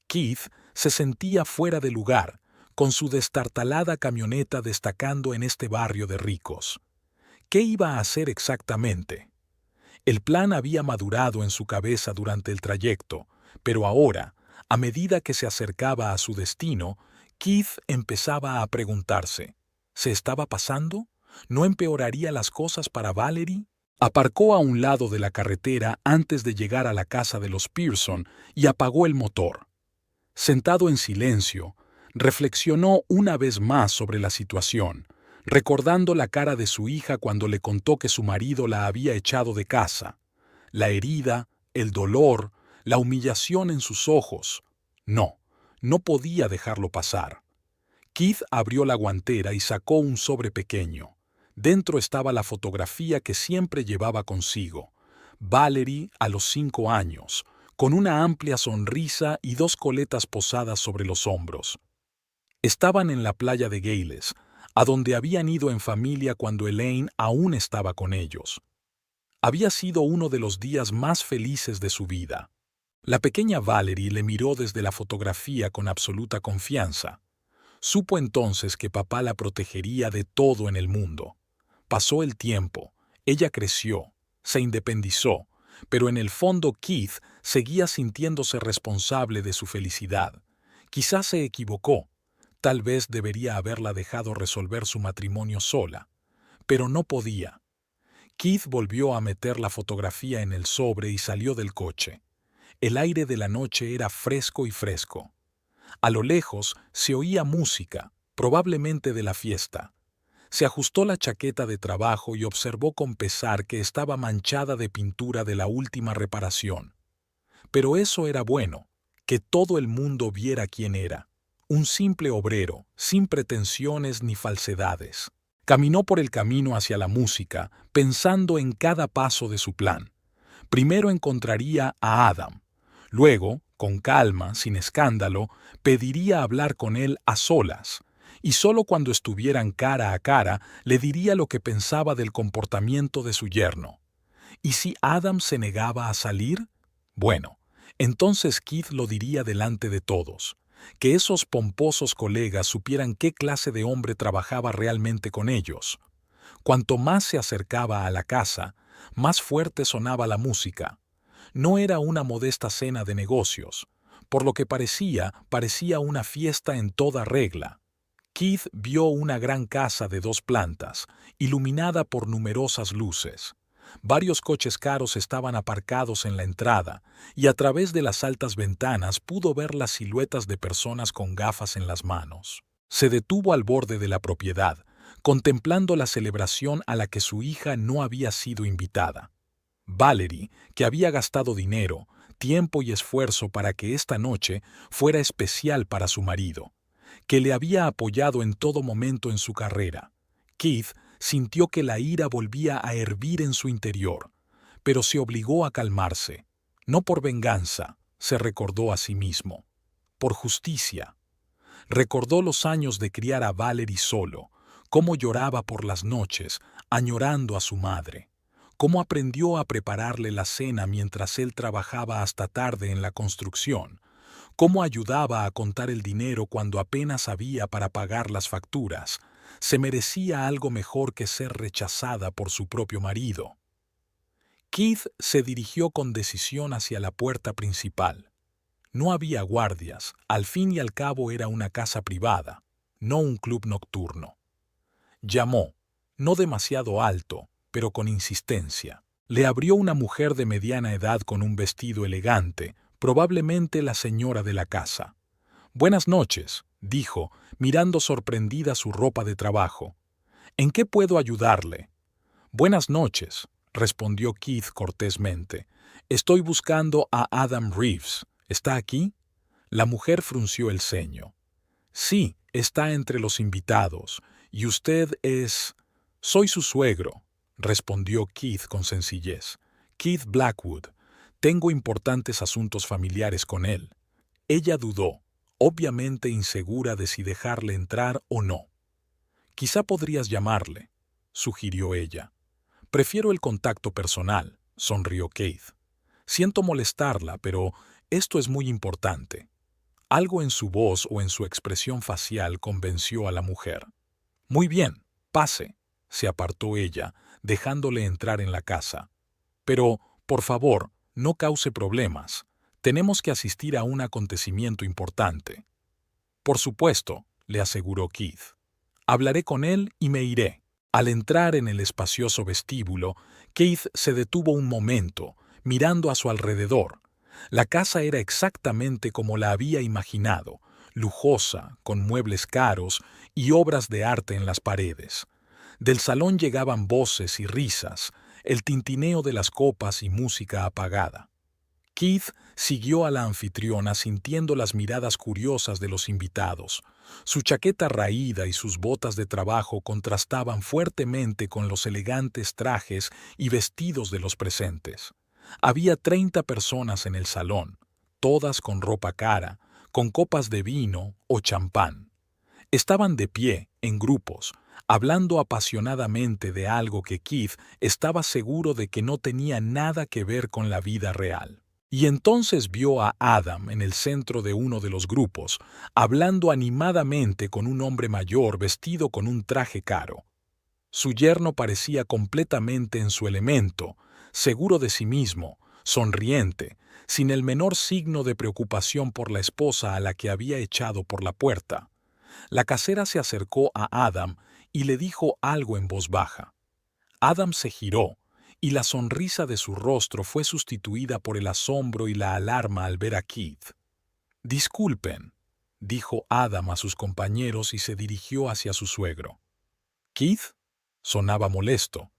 Keith se sentía fuera de lugar, con su destartalada camioneta destacando en este barrio de ricos. ¿Qué iba a hacer exactamente? El plan había madurado en su cabeza durante el trayecto, pero ahora, a medida que se acercaba a su destino, Keith empezaba a preguntarse, ¿se estaba pasando? ¿No empeoraría las cosas para Valerie? Aparcó a un lado de la carretera antes de llegar a la casa de los Pearson y apagó el motor. Sentado en silencio, reflexionó una vez más sobre la situación, recordando la cara de su hija cuando le contó que su marido la había echado de casa. La herida, el dolor, la humillación en sus ojos. No podía dejarlo pasar. Keith abrió la guantera y sacó un sobre pequeño. Dentro estaba la fotografía que siempre llevaba consigo. Valerie a los 5 años, con una amplia sonrisa y 2 coletas posadas sobre los hombros. Estaban en la playa de Gales, a donde habían ido en familia cuando Elaine aún estaba con ellos. Había sido uno de los días más felices de su vida. La pequeña Valerie le miró desde la fotografía con absoluta confianza. Supo entonces que papá la protegería de todo en el mundo. Pasó el tiempo, ella creció, se independizó, pero en el fondo Keith seguía sintiéndose responsable de su felicidad. Quizás se equivocó, tal vez debería haberla dejado resolver su matrimonio sola, pero no podía. Keith volvió a meter la fotografía en el sobre y salió del coche. El aire de la noche era fresco y fresco. A lo lejos se oía música, probablemente de la fiesta. Se ajustó la chaqueta de trabajo y observó con pesar que estaba manchada de pintura de la última reparación. Pero eso era bueno, que todo el mundo viera quién era. Un simple obrero, sin pretensiones ni falsedades. Caminó por el camino hacia la música, pensando en cada paso de su plan. Primero encontraría a Adam. Luego, con calma, sin escándalo, pediría hablar con él a solas. Y solo cuando estuvieran cara a cara le diría lo que pensaba del comportamiento de su yerno. ¿Y si Adam se negaba a salir? Bueno, entonces Keith lo diría delante de todos. Que esos pomposos colegas supieran qué clase de hombre trabajaba realmente con ellos. Cuanto más se acercaba a la casa, más fuerte sonaba la música. No era una modesta cena de negocios. Por lo que parecía una fiesta en toda regla. Keith vio una gran casa de 2 plantas, iluminada por numerosas luces. Varios coches caros estaban aparcados en la entrada, y a través de las altas ventanas pudo ver las siluetas de personas con gafas en las manos. Se detuvo al borde de la propiedad, contemplando la celebración a la que su hija no había sido invitada. Valerie, que había gastado dinero, tiempo y esfuerzo para que esta noche fuera especial para su marido, que le había apoyado en todo momento en su carrera. Keith sintió que la ira volvía a hervir en su interior, pero se obligó a calmarse. No por venganza, se recordó a sí mismo. Por justicia. Recordó los años de criar a Valerie solo, cómo lloraba por las noches, añorando a su madre. Cómo aprendió a prepararle la cena mientras él trabajaba hasta tarde en la construcción. Cómo ayudaba a contar el dinero cuando apenas había para pagar las facturas. Se merecía algo mejor que ser rechazada por su propio marido. Keith se dirigió con decisión hacia la puerta principal. No había guardias, al fin y al cabo era una casa privada, no un club nocturno. Llamó, no demasiado alto, pero con insistencia. Le abrió una mujer de mediana edad con un vestido elegante, probablemente la señora de la casa. «Buenas noches», dijo, mirando sorprendida su ropa de trabajo. «¿En qué puedo ayudarle?» «Buenas noches», respondió Keith cortésmente. «Estoy buscando a Adam Reeves. ¿Está aquí?» La mujer frunció el ceño. «Sí, está entre los invitados. ¿Y usted es...?» «Soy su suegro», respondió Keith con sencillez. «Keith Blackwood. Tengo importantes asuntos familiares con él». Ella dudó, obviamente insegura de si dejarle entrar o no. «Quizá podrías llamarle», sugirió ella. «Prefiero el contacto personal», sonrió Keith. «Siento molestarla, pero esto es muy importante». Algo en su voz o en su expresión facial convenció a la mujer. «Muy bien, pase», se apartó ella, dejándole entrar en la casa. «Pero, por favor, no cause problemas. Tenemos que asistir a un acontecimiento importante». «Por supuesto», le aseguró Keith. «Hablaré con él y me iré». Al entrar en el espacioso vestíbulo, Keith se detuvo un momento, mirando a su alrededor. La casa era exactamente como la había imaginado, lujosa, con muebles caros y obras de arte en las paredes. Del salón llegaban voces y risas, el tintineo de las copas y música apagada. Keith siguió a la anfitriona sintiendo las miradas curiosas de los invitados. Su chaqueta raída y sus botas de trabajo contrastaban fuertemente con los elegantes trajes y vestidos de los presentes. Había 30 personas en el salón, todas con ropa cara, con copas de vino o champán. Estaban de pie, en grupos, hablando apasionadamente de algo que Keith estaba seguro de que no tenía nada que ver con la vida real. Y entonces vio a Adam en el centro de uno de los grupos, hablando animadamente con un hombre mayor vestido con un traje caro. Su yerno parecía completamente en su elemento, seguro de sí mismo, sonriente, sin el menor signo de preocupación por la esposa a la que había echado por la puerta. La casera se acercó a Adam y le dijo algo en voz baja. Adam se giró, y la sonrisa de su rostro fue sustituida por el asombro y la alarma al ver a Keith. «Disculpen», dijo Adam a sus compañeros y se dirigió hacia su suegro. «¿Keith?» Sonaba molesto.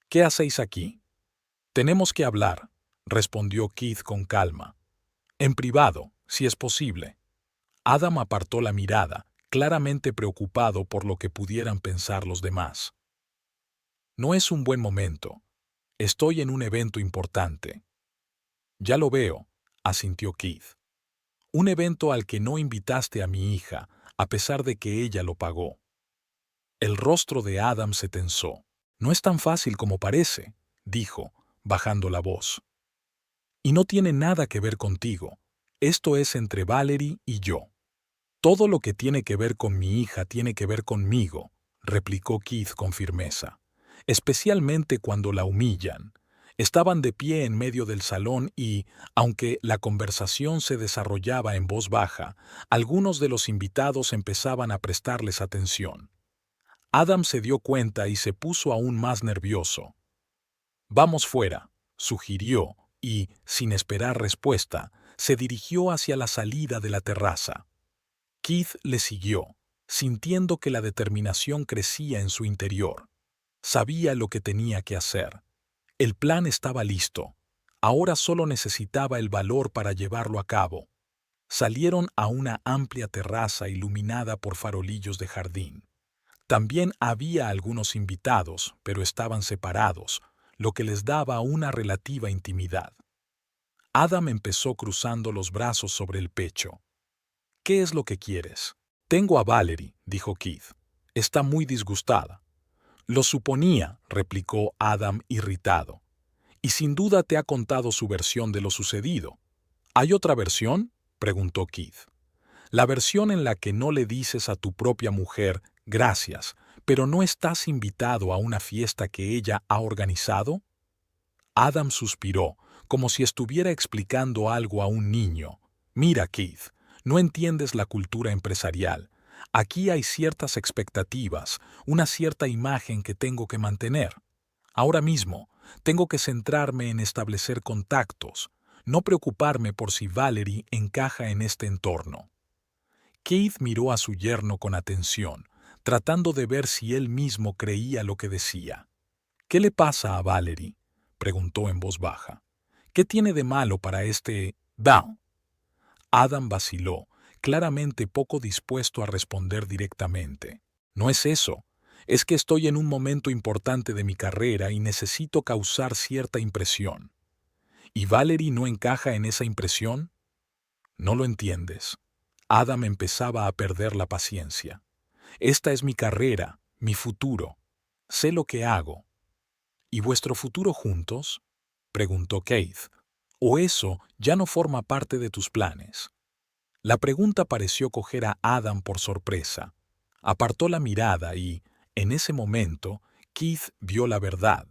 «¿Qué hacéis aquí?» «Tenemos que hablar», respondió Keith con calma. «En privado, si es posible». Adam apartó la mirada, claramente preocupado por lo que pudieran pensar los demás. «No es un buen momento. Estoy en un evento importante». «Ya lo veo», asintió Keith. «Un evento al que no invitaste a mi hija, a pesar de que ella lo pagó». El rostro de Adam se tensó. «No es tan fácil como parece», dijo, bajando la voz. «Y no tiene nada que ver contigo. Esto es entre Valerie y yo». «Todo lo que tiene que ver con mi hija tiene que ver conmigo», replicó Keith con firmeza. «Especialmente cuando la humillan». Estaban de pie en medio del salón y, aunque la conversación se desarrollaba en voz baja, algunos de los invitados empezaban a prestarles atención. Adam se dio cuenta y se puso aún más nervioso. «Vamos fuera», sugirió, y, sin esperar respuesta, se dirigió hacia la salida de la terraza. Keith le siguió, sintiendo que la determinación crecía en su interior. Sabía lo que tenía que hacer. El plan estaba listo. Ahora solo necesitaba el valor para llevarlo a cabo. Salieron a una amplia terraza iluminada por farolillos de jardín. También había algunos invitados, pero estaban separados, lo que les daba una relativa intimidad. Adam empezó cruzando los brazos sobre el pecho. «¿Qué es lo que quieres?» «Tengo a Valerie», dijo Keith. «Está muy disgustada». Lo suponía, replicó Adam irritado. Y sin duda te ha contado su versión de lo sucedido. ¿Hay otra versión?, preguntó Keith. La versión en la que no le dices a tu propia mujer gracias, pero no estás invitado a una fiesta que ella ha organizado. Adam suspiró, como si estuviera explicando algo a un niño. Mira, Keith, no entiendes la cultura empresarial. Aquí hay ciertas expectativas, una cierta imagen que tengo que mantener. Ahora mismo, tengo que centrarme en establecer contactos, no preocuparme por si Valerie encaja en este entorno. Keith miró a su yerno con atención, tratando de ver si él mismo creía lo que decía. «¿Qué le pasa a Valerie?», preguntó en voz baja. «¿Qué tiene de malo para este Down?». Adam vaciló, claramente poco dispuesto a responder directamente. «No es eso. Es que estoy en un momento importante de mi carrera y necesito causar cierta impresión». «¿Y Valerie no encaja en esa impresión?». «No lo entiendes». Adam empezaba a perder la paciencia. «Esta es mi carrera, mi futuro. Sé lo que hago». «¿Y vuestro futuro juntos?», preguntó Keith. «¿O eso ya no forma parte de tus planes?». La pregunta pareció coger a Adam por sorpresa. Apartó la mirada y, en ese momento, Keith vio la verdad.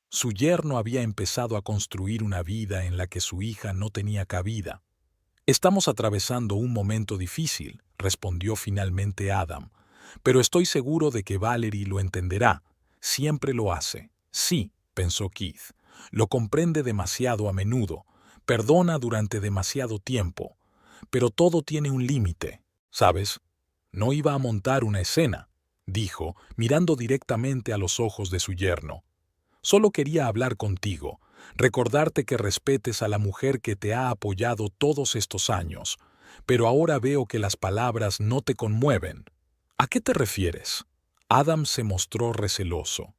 Su yerno había empezado a construir una vida en la que su hija no tenía cabida. «Estamos atravesando un momento difícil», respondió finalmente Adam, «pero estoy seguro de que Valerie lo entenderá. Siempre lo hace». «Sí», pensó Keith, «lo comprende demasiado a menudo, perdona durante demasiado tiempo, pero todo tiene un límite, ¿sabes? No iba a montar una escena», dijo, mirando directamente a los ojos de su yerno. «Solo quería hablar contigo, recordarte que respetes a la mujer que te ha apoyado todos estos años, pero ahora veo que las palabras no te conmueven». «¿A qué te refieres?». Adam se mostró receloso.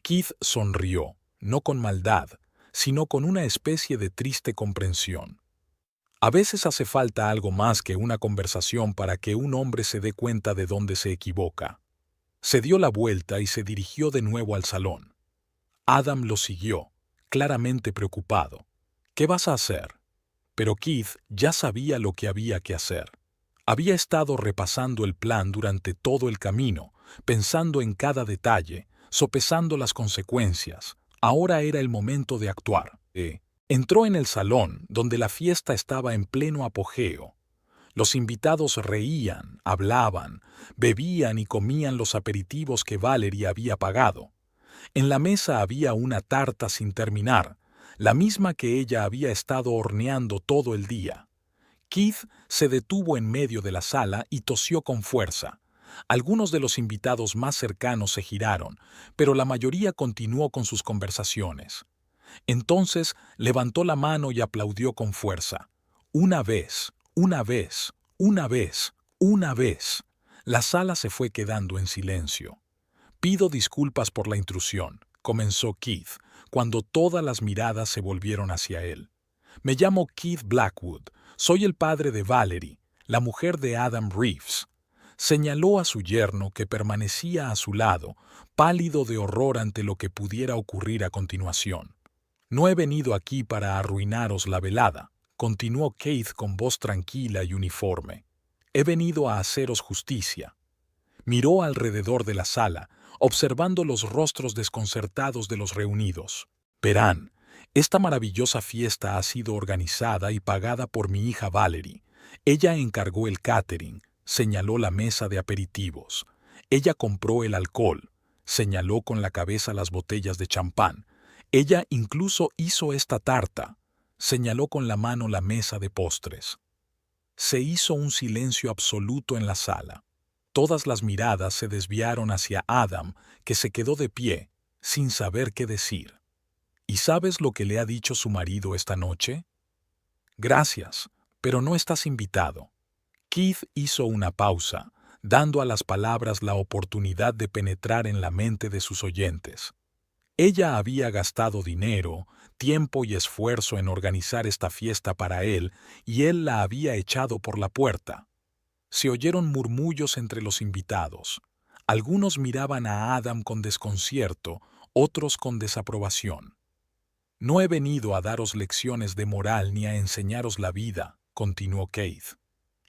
Keith sonrió, no con maldad, sino con una especie de triste comprensión. «A veces hace falta algo más que una conversación para que un hombre se dé cuenta de dónde se equivoca». Se dio la vuelta y se dirigió de nuevo al salón. Adam lo siguió, claramente preocupado. «¿Qué vas a hacer?». Pero Keith ya sabía lo que había que hacer. Había estado repasando el plan durante todo el camino, pensando en cada detalle, sopesando las consecuencias. Ahora era el momento de actuar. Entró en el salón, donde la fiesta estaba en pleno apogeo. Los invitados reían, hablaban, bebían y comían los aperitivos que Valerie había pagado. En la mesa había una tarta sin terminar, la misma que ella había estado horneando todo el día. Keith se detuvo en medio de la sala y tosió con fuerza. Algunos de los invitados más cercanos se giraron, pero la mayoría continuó con sus conversaciones. Entonces levantó la mano y aplaudió con fuerza. Una vez, una vez, una vez, una vez. La sala se fue quedando en silencio. «Pido disculpas por la intrusión», comenzó Keith, cuando todas las miradas se volvieron hacia él. «Me llamo Keith Blackwood. Soy el padre de Valerie, la mujer de Adam Reeves». Señaló a su yerno, que permanecía a su lado, pálido de horror ante lo que pudiera ocurrir a continuación. «No he venido aquí para arruinaros la velada», continuó Keith con voz tranquila y uniforme. «He venido a haceros justicia». Miró alrededor de la sala, observando los rostros desconcertados de los reunidos. «Verán, esta maravillosa fiesta ha sido organizada y pagada por mi hija Valerie. Ella encargó el catering», señaló la mesa de aperitivos. «Ella compró el alcohol», señaló con la cabeza las botellas de champán. «Ella incluso hizo esta tarta», señaló con la mano la mesa de postres. Se hizo un silencio absoluto en la sala. Todas las miradas se desviaron hacia Adam, que se quedó de pie, sin saber qué decir. «¿Y sabes lo que le ha dicho su marido esta noche?». «Gracias, pero no estás invitado». Keith hizo una pausa, dando a las palabras la oportunidad de penetrar en la mente de sus oyentes. Ella había gastado dinero, tiempo y esfuerzo en organizar esta fiesta para él, y él la había echado por la puerta. Se oyeron murmullos entre los invitados. Algunos miraban a Adam con desconcierto, otros con desaprobación. «No he venido a daros lecciones de moral ni a enseñaros la vida», continuó Keith.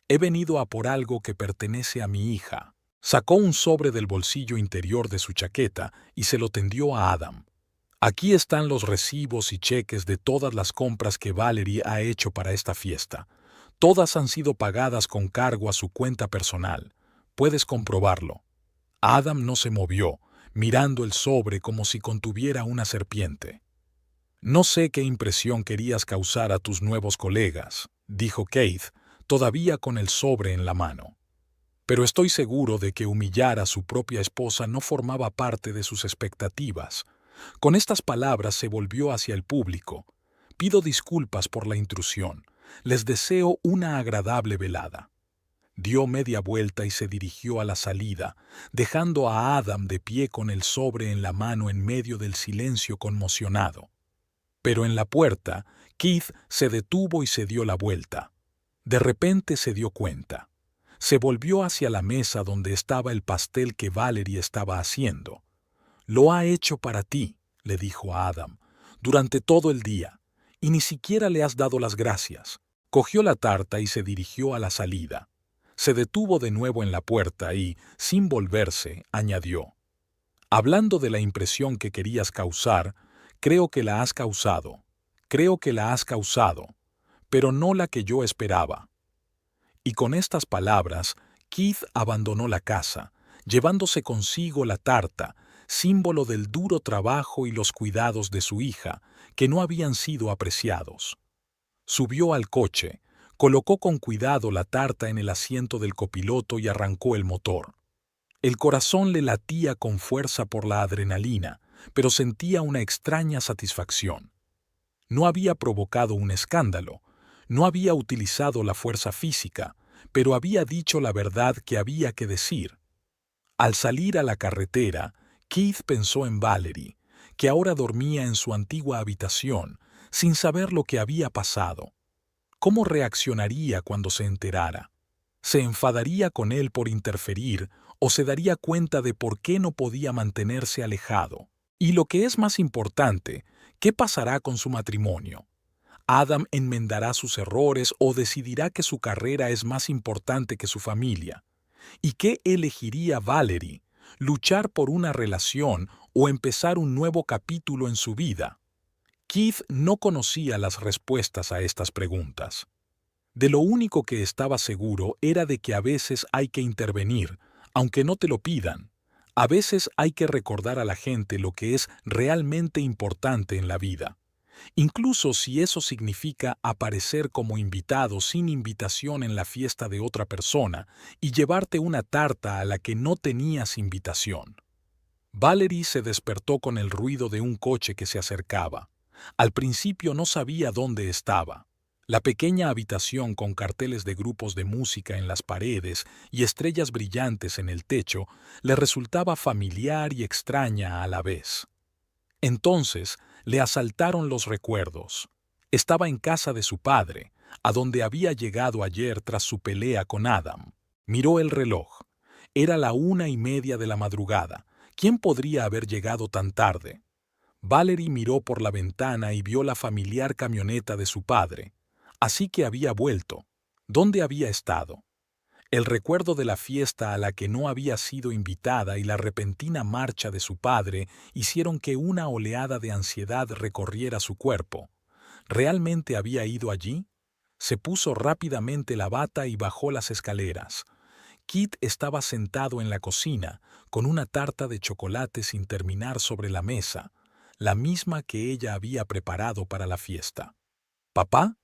«He venido a por algo que pertenece a mi hija». Sacó un sobre del bolsillo interior de su chaqueta y se lo tendió a Adam. «Aquí están los recibos y cheques de todas las compras que Valerie ha hecho para esta fiesta. Todas han sido pagadas con cargo a su cuenta personal. Puedes comprobarlo». Adam no se movió, mirando el sobre como si contuviera una serpiente. «No sé qué impresión querías causar a tus nuevos colegas», dijo Keith, todavía con el sobre en la mano. «Pero estoy seguro de que humillar a su propia esposa no formaba parte de sus expectativas». Con estas palabras se volvió hacia el público. «Pido disculpas por la intrusión. Les deseo una agradable velada». Dio media vuelta y se dirigió a la salida, dejando a Adam de pie con el sobre en la mano en medio del silencio conmocionado. Pero en la puerta, Keith se detuvo y se dio la vuelta. De repente se dio cuenta. Se volvió hacia la mesa donde estaba el pastel que Valerie estaba haciendo. «Lo ha hecho para ti», le dijo a Adam, «durante todo el día, y ni siquiera le has dado las gracias». Cogió la tarta y se dirigió a la salida. Se detuvo de nuevo en la puerta y, sin volverse, añadió: «Hablando de la impresión que querías causar, creo que la has causado. Creo que la has causado, pero no la que yo esperaba». Y con estas palabras, Keith abandonó la casa, llevándose consigo la tarta, símbolo del duro trabajo y los cuidados de su hija, que no habían sido apreciados. Subió al coche, colocó con cuidado la tarta en el asiento del copiloto y arrancó el motor. El corazón le latía con fuerza por la adrenalina, pero sentía una extraña satisfacción. No había provocado un escándalo, no había utilizado la fuerza física, pero había dicho la verdad que había que decir. Al salir a la carretera, Keith pensó en Valerie, que ahora dormía en su antigua habitación, sin saber lo que había pasado. ¿Cómo reaccionaría cuando se enterara? ¿Se enfadaría con él por interferir o se daría cuenta de por qué no podía mantenerse alejado? Y lo que es más importante, ¿qué pasará con su matrimonio? ¿Adam enmendará sus errores o decidirá que su carrera es más importante que su familia? ¿Y qué elegiría Valerie? ¿Luchar por una relación o empezar un nuevo capítulo en su vida? Keith no conocía las respuestas a estas preguntas. De lo único que estaba seguro era de que a veces hay que intervenir, aunque no te lo pidan. A veces hay que recordar a la gente lo que es realmente importante en la vida, incluso si eso significa aparecer como invitado sin invitación en la fiesta de otra persona y llevarte una tarta a la que no tenías invitación. Valerie se despertó con el ruido de un coche que se acercaba. Al principio no sabía dónde estaba. La pequeña habitación con carteles de grupos de música en las paredes y estrellas brillantes en el techo le resultaba familiar y extraña a la vez. Entonces le asaltaron los recuerdos. Estaba en casa de su padre, a donde había llegado ayer tras su pelea con Adam. Miró el reloj. Era la 1:30 de la madrugada. ¿Quién podría haber llegado tan tarde? Valerie miró por la ventana y vio la familiar camioneta de su padre. Así que había vuelto. ¿Dónde había estado? El recuerdo de la fiesta a la que no había sido invitada y la repentina marcha de su padre hicieron que una oleada de ansiedad recorriera su cuerpo. ¿Realmente había ido allí? Se puso rápidamente la bata y bajó las escaleras. Kit estaba sentado en la cocina, con una tarta de chocolate sin terminar sobre la mesa, la misma que ella había preparado para la fiesta. «¿Papá?»,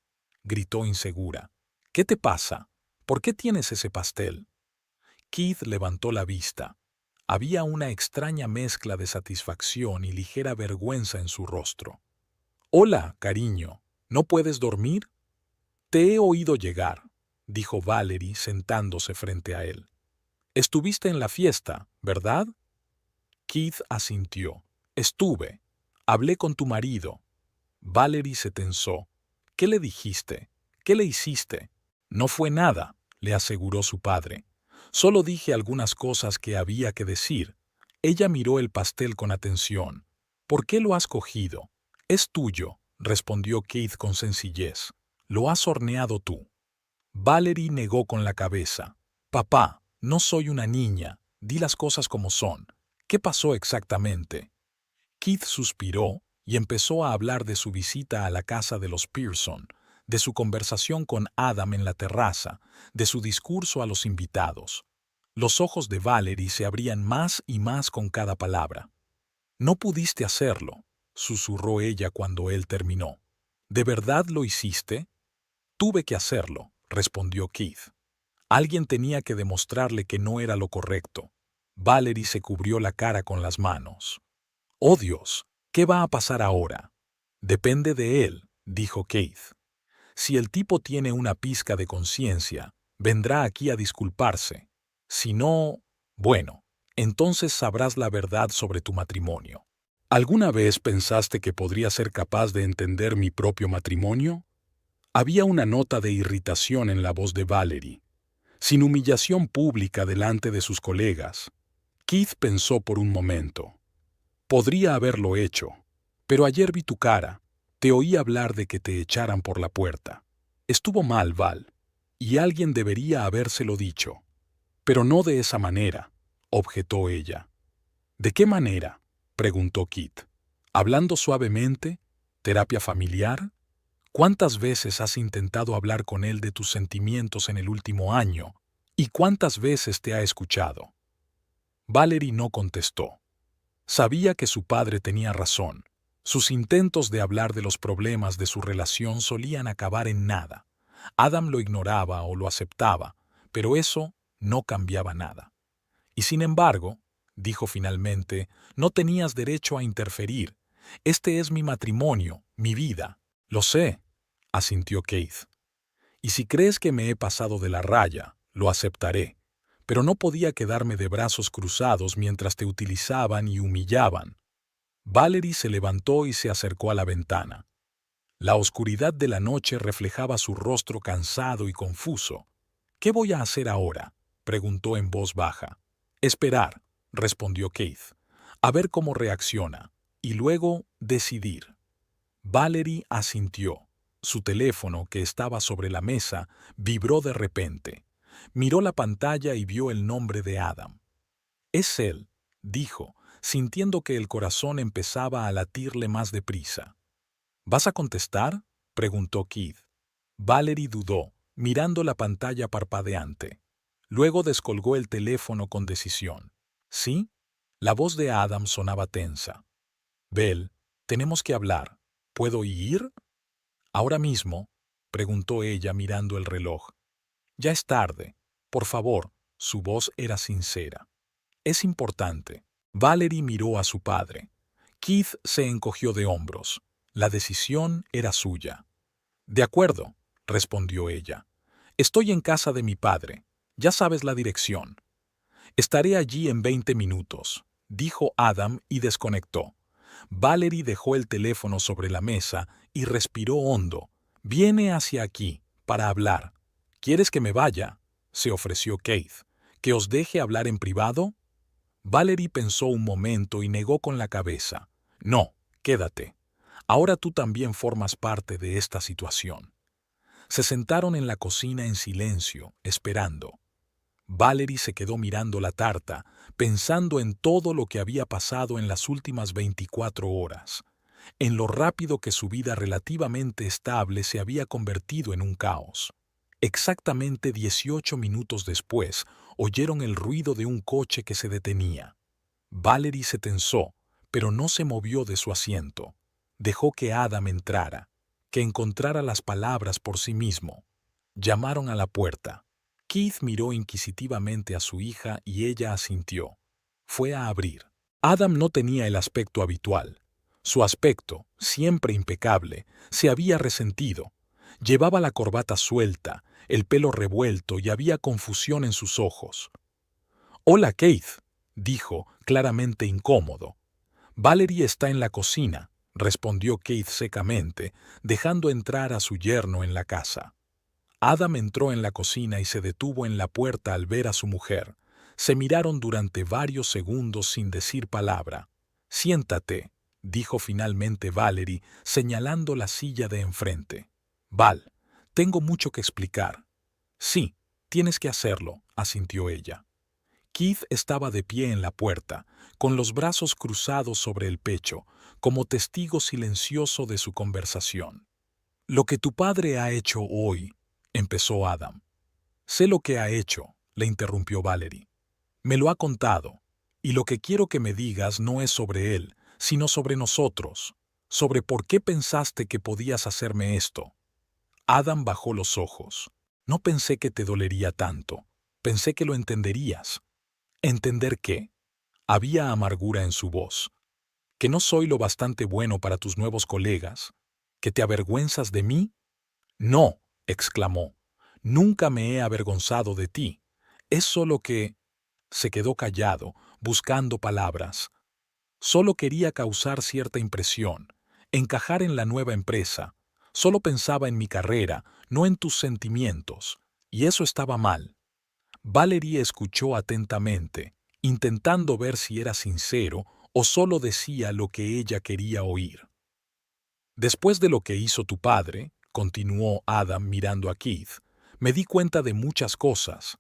gritó insegura. «¿Qué te pasa? ¿Por qué tienes ese pastel?». Keith levantó la vista. Había una extraña mezcla de satisfacción y ligera vergüenza en su rostro. «Hola, cariño. ¿No puedes dormir?». «Te he oído llegar», dijo Valerie sentándose frente a él. «Estuviste en la fiesta, ¿verdad?». Keith asintió. «Estuve. Hablé con tu marido». Valerie se tensó. «¿Qué le dijiste? ¿Qué le hiciste?». «No fue nada», le aseguró su padre. Solo dije algunas cosas que había que decir. Ella miró el pastel con atención. ¿Por qué lo has cogido? Es tuyo, respondió Keith con sencillez. Lo has horneado tú. Valerie negó con la cabeza. Papá, no soy una niña. Di las cosas como son. ¿Qué pasó exactamente? Keith suspiró y empezó a hablar de su visita a la casa de los Pearson, de su conversación con Adam en la terraza, de su discurso a los invitados. Los ojos de Valerie se abrían más y más con cada palabra. No pudiste hacerlo, susurró ella cuando él terminó. ¿De verdad lo hiciste? Tuve que hacerlo, respondió Keith. Alguien tenía que demostrarle que no era lo correcto. Valerie se cubrió la cara con las manos. «Oh Dios, ¿qué va a pasar ahora?» «Depende de él», dijo Keith. «Si el tipo tiene una pizca de conciencia, vendrá aquí a disculparse. Si no, bueno, entonces sabrás la verdad sobre tu matrimonio». ¿Alguna vez pensaste que podría ser capaz de entender mi propio matrimonio? Había una nota de irritación en la voz de Valerie. Sin humillación pública delante de sus colegas. Keith pensó por un momento. Podría haberlo hecho, pero ayer vi tu cara. Te oí hablar de que te echaran por la puerta. Estuvo mal, Val, y alguien debería habérselo dicho. Pero no de esa manera, objetó ella. ¿De qué manera?, preguntó Keith. ¿Hablando suavemente? ¿Terapia familiar? ¿Cuántas veces has intentado hablar con él de tus sentimientos en el último año? ¿Y cuántas veces te ha escuchado? Valerie no contestó. Sabía que su padre tenía razón. Sus intentos de hablar de los problemas de su relación solían acabar en nada. Adam lo ignoraba o lo aceptaba, pero eso no cambiaba nada. Y sin embargo, dijo finalmente, no tenías derecho a interferir. Este es mi matrimonio, mi vida. Lo sé, asintió Keith. Y si crees que me he pasado de la raya, lo aceptaré. Pero no podía quedarme de brazos cruzados mientras te utilizaban y humillaban. Valerie se levantó y se acercó a la ventana. La oscuridad de la noche reflejaba su rostro cansado y confuso. «¿Qué voy a hacer ahora?», preguntó en voz baja. «Esperar», respondió Keith. «A ver cómo reacciona. Y luego decidir». Valerie asintió. Su teléfono, que estaba sobre la mesa, vibró de repente. Miró la pantalla y vio el nombre de Adam. «Es él», dijo, sintiendo que el corazón empezaba a latirle más deprisa. «¿Vas a contestar?», preguntó Keith. Valerie dudó, mirando la pantalla parpadeante. Luego descolgó el teléfono con decisión. «¿Sí?». La voz de Adam sonaba tensa. «Belle, tenemos que hablar. ¿Puedo ir?». «¿Ahora mismo?», preguntó ella mirando el reloj. «Ya es tarde. Por favor», su voz era sincera. «Es importante». Valerie miró a su padre. Keith se encogió de hombros. La decisión era suya. «De acuerdo», respondió ella. «Estoy en casa de mi padre. Ya sabes la dirección». «Estaré allí en 20 minutos», dijo Adam y desconectó. Valerie dejó el teléfono sobre la mesa y respiró hondo. «Viene hacia aquí, para hablar». «¿Quieres que me vaya?», se ofreció Keith. «¿Que os deje hablar en privado?». Valerie pensó un momento y negó con la cabeza. «No, quédate. Ahora tú también formas parte de esta situación». Se sentaron en la cocina en silencio, esperando. Valerie se quedó mirando la tarta, pensando en todo lo que había pasado en las últimas 24 horas, en lo rápido que su vida relativamente estable se había convertido en un caos. Exactamente 18 minutos después, oyeron el ruido de un coche que se detenía. Valerie se tensó, pero no se movió de su asiento. Dejó que Adam entrara, que encontrara las palabras por sí mismo. Llamaron a la puerta. Keith miró inquisitivamente a su hija y ella asintió. Fue a abrir. Adam no tenía el aspecto habitual. Su aspecto, siempre impecable, se había resentido. Llevaba la corbata suelta, el pelo revuelto y había confusión en sus ojos. «Hola, Keith», dijo, claramente incómodo. «Valerie está en la cocina», respondió Keith secamente, dejando entrar a su yerno en la casa. Adam entró en la cocina y se detuvo en la puerta al ver a su mujer. Se miraron durante varios segundos sin decir palabra. «Siéntate», dijo finalmente Valerie, señalando la silla de enfrente. «Val, tengo mucho que explicar». «Sí, tienes que hacerlo», asintió ella. Keith estaba de pie en la puerta, con los brazos cruzados sobre el pecho, como testigo silencioso de su conversación. «Lo que tu padre ha hecho hoy», empezó Adam. «Sé lo que ha hecho», le interrumpió Valerie. «Me lo ha contado, y lo que quiero que me digas no es sobre él, sino sobre nosotros, sobre por qué pensaste que podías hacerme esto». Adam bajó los ojos. «No pensé que te dolería tanto. Pensé que lo entenderías». «¿Entender qué?». Había amargura en su voz. «¿Que no soy lo bastante bueno para tus nuevos colegas? ¿Que te avergüenzas de mí?». «No», exclamó. «Nunca me he avergonzado de ti. Es solo que…». Se quedó callado, buscando palabras. «Solo quería causar cierta impresión, encajar en la nueva empresa. Solo pensaba en mi carrera, no en tus sentimientos. Y eso estaba mal». Valerie escuchó atentamente, intentando ver si era sincero o solo decía lo que ella quería oír. «Después de lo que hizo tu padre», continuó Adam mirando a Keith, «me di cuenta de muchas cosas.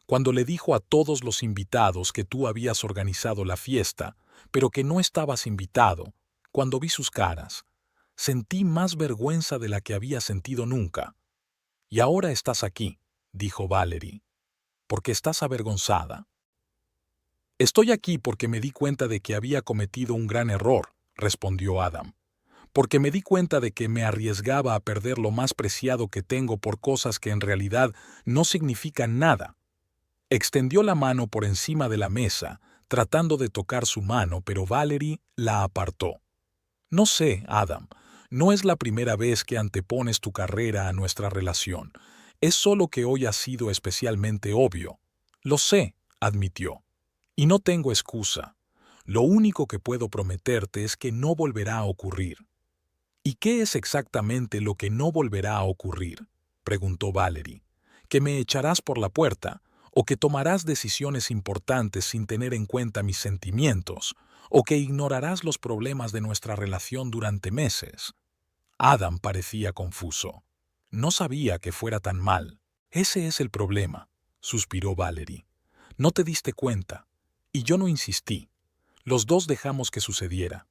Cuando le dijo a todos los invitados que tú habías organizado la fiesta, pero que no estabas invitado, cuando vi sus caras, sentí más vergüenza de la que había sentido nunca. Y ahora estás aquí», dijo Valerie, «porque estás avergonzada». «Estoy aquí porque me di cuenta de que había cometido un gran error», respondió Adam. «Porque me di cuenta de que me arriesgaba a perder lo más preciado que tengo por cosas que en realidad no significan nada». Extendió la mano por encima de la mesa, tratando de tocar su mano, pero Valerie la apartó. «No sé, Adam, no es la primera vez que antepones tu carrera a nuestra relación. Es solo que hoy ha sido especialmente obvio». «Lo sé», admitió. «Y no tengo excusa. Lo único que puedo prometerte es que no volverá a ocurrir». «¿Y qué es exactamente lo que no volverá a ocurrir?», preguntó Valerie. «¿Que me echarás por la puerta? ¿O que tomarás decisiones importantes sin tener en cuenta mis sentimientos? ¿O que ignorarás los problemas de nuestra relación durante meses?». Adam parecía confuso. No sabía que fuera tan mal. «Ese es el problema», suspiró Valerie. «No te diste cuenta. Y yo no insistí. Los dos dejamos que sucediera».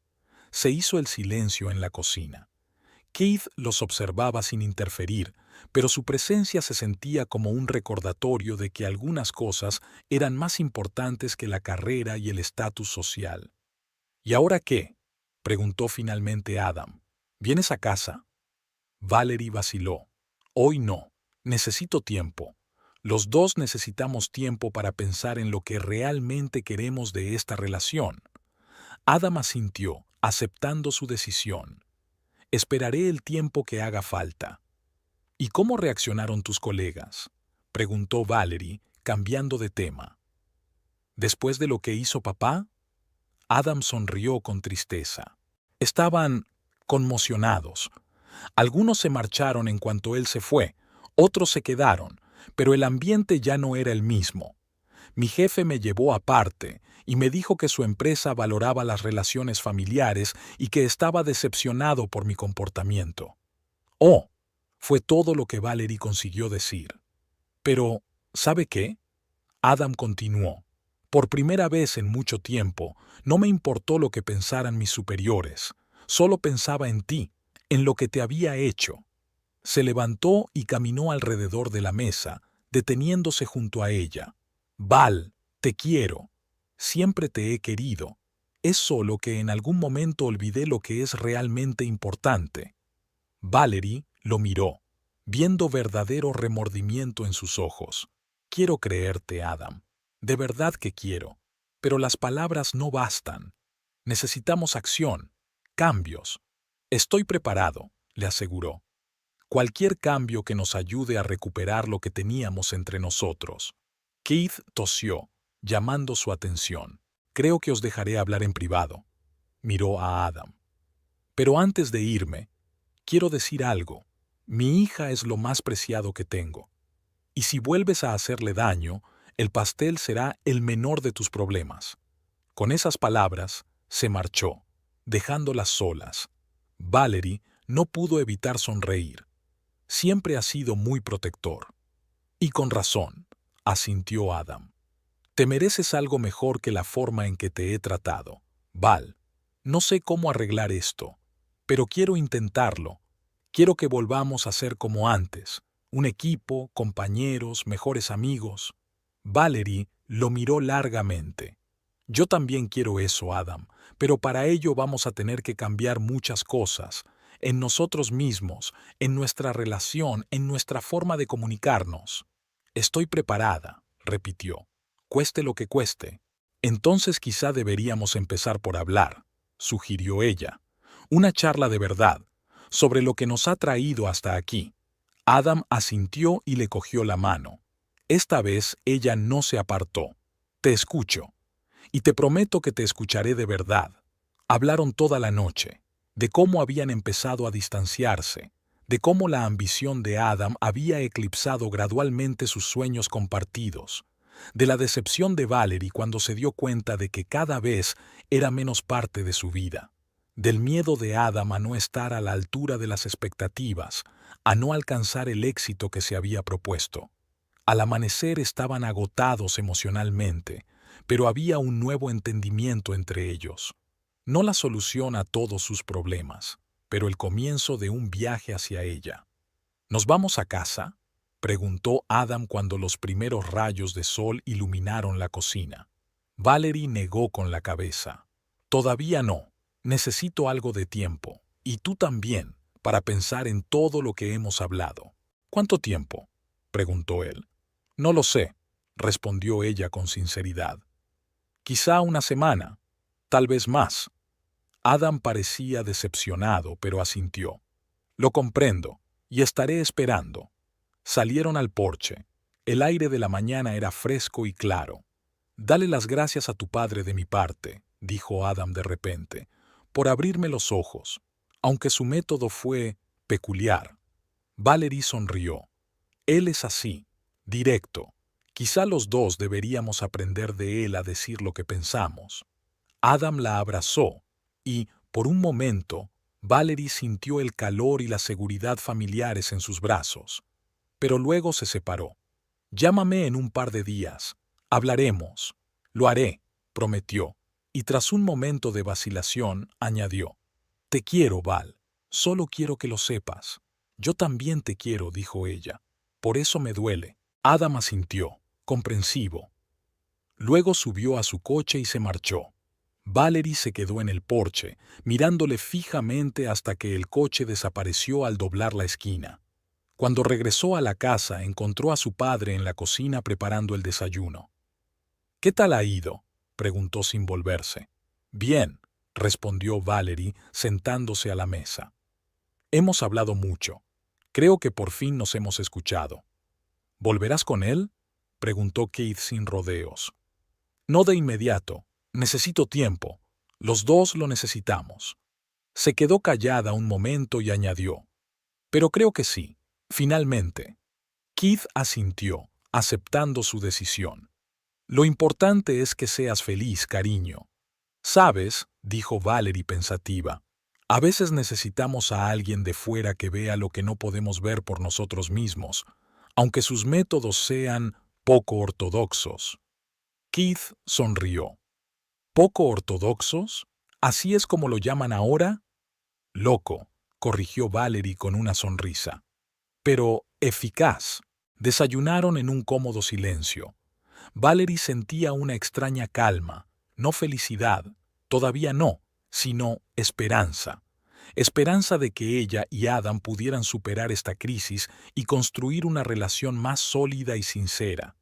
Se hizo el silencio en la cocina. Keith los observaba sin interferir, pero su presencia se sentía como un recordatorio de que algunas cosas eran más importantes que la carrera y el estatus social. «¿Y ahora qué?», preguntó finalmente Adam. «¿Vienes a casa?». Valerie vaciló. «Hoy no. Necesito tiempo. Los dos necesitamos tiempo para pensar en lo que realmente queremos de esta relación». Adam asintió, aceptando su decisión. «Esperaré el tiempo que haga falta». «¿Y cómo reaccionaron tus colegas?», preguntó Valerie, cambiando de tema. «¿Después de lo que hizo papá?». Adam sonrió con tristeza. Estaban conmocionados. Algunos se marcharon en cuanto él se fue, otros se quedaron, pero el ambiente ya no era el mismo. Mi jefe me llevó aparte y me dijo que su empresa valoraba las relaciones familiares y que estaba decepcionado por mi comportamiento. «Oh», fue todo lo que Valerie consiguió decir. «Pero, ¿sabe qué?», Adam continuó. «Por primera vez en mucho tiempo, no me importó lo que pensaran mis superiores. Solo pensaba en ti, en lo que te había hecho». Se levantó y caminó alrededor de la mesa, deteniéndose junto a ella. «Val, te quiero. Siempre te he querido. Es solo que en algún momento olvidé lo que es realmente importante». Valerie lo miró, viendo verdadero remordimiento en sus ojos. «Quiero creerte, Adam. De verdad que quiero. Pero las palabras no bastan. Necesitamos acción, cambios». «Estoy preparado», le aseguró. «Cualquier cambio que nos ayude a recuperar lo que teníamos entre nosotros». Keith tosió, llamando su atención. «Creo que os dejaré hablar en privado». Miró a Adam. «Pero antes de irme, quiero decir algo». Mi hija es lo más preciado que tengo. Y si vuelves a hacerle daño, el pastel será el menor de tus problemas. Con esas palabras, se marchó, dejándolas solas. Valerie no pudo evitar sonreír. Siempre ha sido muy protector. Y con razón, asintió Adam. Te mereces algo mejor que la forma en que te he tratado. Val, no sé cómo arreglar esto, pero quiero intentarlo. Quiero que volvamos a ser como antes, un equipo, compañeros, mejores amigos. Valerie lo miró largamente. Yo también quiero eso, Adam, pero para ello vamos a tener que cambiar muchas cosas, en nosotros mismos, en nuestra relación, en nuestra forma de comunicarnos. Estoy preparada, repitió, cueste lo que cueste. Entonces quizá deberíamos empezar por hablar, sugirió ella. Una charla de verdad, sobre lo que nos ha traído hasta aquí. Adam asintió y le cogió la mano. Esta vez ella no se apartó. Te escucho. Y te prometo que te escucharé de verdad. Hablaron toda la noche, de cómo habían empezado a distanciarse, de cómo la ambición de Adam había eclipsado gradualmente sus sueños compartidos, de la decepción de Valerie cuando se dio cuenta de que cada vez era menos parte de su vida, del miedo de Adam a no estar a la altura de las expectativas, a no alcanzar el éxito que se había propuesto. Al amanecer estaban agotados emocionalmente, pero había un nuevo entendimiento entre ellos. No la solución a todos sus problemas, pero el comienzo de un viaje hacia ella. ¿Nos vamos a casa?, preguntó Adam cuando los primeros rayos de sol iluminaron la cocina. Valerie negó con la cabeza. Todavía no. Necesito algo de tiempo, y tú también, para pensar en todo lo que hemos hablado. ¿Cuánto tiempo?, preguntó él. No lo sé, respondió ella con sinceridad. Quizá una semana, tal vez más. Adam parecía decepcionado, pero asintió. Lo comprendo, y estaré esperando. Salieron al porche. El aire de la mañana era fresco y claro. Dale las gracias a tu padre de mi parte, dijo Adam de repente, por abrirme los ojos, aunque su método fue peculiar. Valerie sonrió. Él es así, directo. Quizá los dos deberíamos aprender de él a decir lo que pensamos. Adam la abrazó y, por un momento, Valerie sintió el calor y la seguridad familiares en sus brazos. Pero luego se separó. Llámame en un par de días. Hablaremos. Lo haré, prometió, y tras un momento de vacilación, añadió. Te quiero, Val. Solo quiero que lo sepas. Yo también te quiero, dijo ella. Por eso me duele. Adam asintió, comprensivo. Luego subió a su coche y se marchó. Valerie se quedó en el porche, mirándole fijamente hasta que el coche desapareció al doblar la esquina. Cuando regresó a la casa, encontró a su padre en la cocina preparando el desayuno. ¿Qué tal ha ido?, preguntó sin volverse. Bien, respondió Valerie, sentándose a la mesa. Hemos hablado mucho. Creo que por fin nos hemos escuchado. ¿Volverás con él?, preguntó Keith sin rodeos. No de inmediato. Necesito tiempo. Los dos lo necesitamos. Se quedó callada un momento y añadió. Pero creo que sí. Finalmente. Keith asintió, aceptando su decisión. Lo importante es que seas feliz, cariño. Sabes, dijo Valerie pensativa, a veces necesitamos a alguien de fuera que vea lo que no podemos ver por nosotros mismos, aunque sus métodos sean poco ortodoxos. Keith sonrió. ¿Poco ortodoxos? ¿Así es como lo llaman ahora? Loco, corrigió Valerie con una sonrisa. Pero eficaz. Desayunaron en un cómodo silencio. Valerie sentía una extraña calma, no felicidad, todavía no, sino esperanza. Esperanza de que ella y Adam pudieran superar esta crisis y construir una relación más sólida y sincera.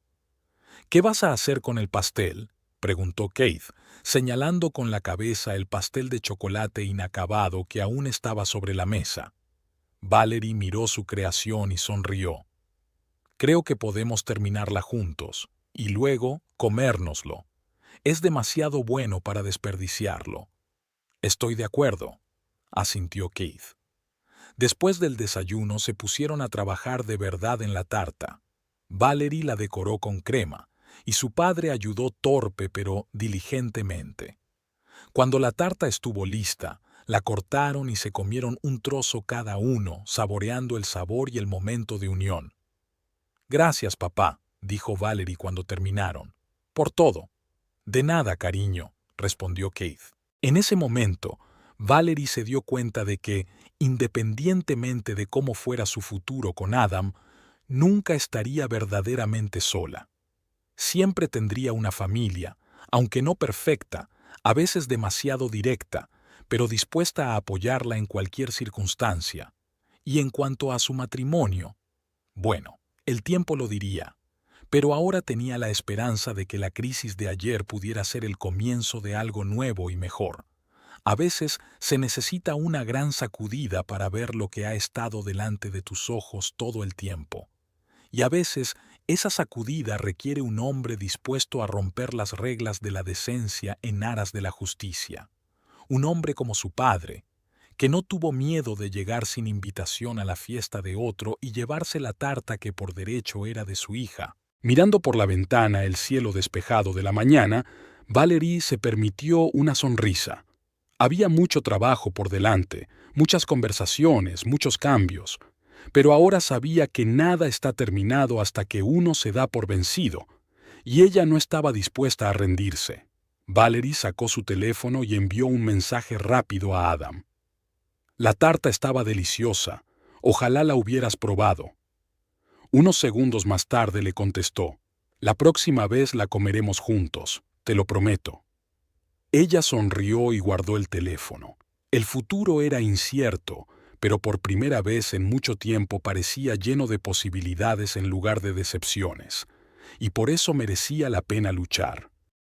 ¿Qué vas a hacer con el pastel?, preguntó Keith, señalando con la cabeza el pastel de chocolate inacabado que aún estaba sobre la mesa. Valerie miró su creación y sonrió. Creo que podemos terminarla juntos, y luego comérnoslo. Es demasiado bueno para desperdiciarlo. Estoy de acuerdo, asintió Keith. Después del desayuno se pusieron a trabajar de verdad en la tarta. Valerie la decoró con crema, y su padre ayudó torpe pero diligentemente. Cuando la tarta estuvo lista, la cortaron y se comieron un trozo cada uno, saboreando el sabor y el momento de unión. «Gracias, papá», dijo Valerie cuando terminaron. «Por todo». «De nada, cariño», respondió Keith. En ese momento, Valerie se dio cuenta de que, independientemente de cómo fuera su futuro con Adam, nunca estaría verdaderamente sola. Siempre tendría una familia, aunque no perfecta, a veces demasiado directa, pero dispuesta a apoyarla en cualquier circunstancia. Y en cuanto a su matrimonio, bueno, el tiempo lo diría, pero ahora tenía la esperanza de que la crisis de ayer pudiera ser el comienzo de algo nuevo y mejor. A veces se necesita una gran sacudida para ver lo que ha estado delante de tus ojos todo el tiempo. Y a veces esa sacudida requiere un hombre dispuesto a romper las reglas de la decencia en aras de la justicia. Un hombre como su padre, que no tuvo miedo de llegar sin invitación a la fiesta de otro y llevarse la tarta que por derecho era de su hija. Mirando por la ventana el cielo despejado de la mañana, Valerie se permitió una sonrisa. Había mucho trabajo por delante, muchas conversaciones, muchos cambios. Pero ahora sabía que nada está terminado hasta que uno se da por vencido, y ella no estaba dispuesta a rendirse. Valerie sacó su teléfono y envió un mensaje rápido a Adam. «La tarta estaba deliciosa. Ojalá la hubieras probado». Unos segundos más tarde le contestó: «La próxima vez la comeremos juntos, te lo prometo». Ella sonrió y guardó el teléfono. El futuro era incierto, pero por primera vez en mucho tiempo parecía lleno de posibilidades en lugar de decepciones, y por eso merecía la pena luchar.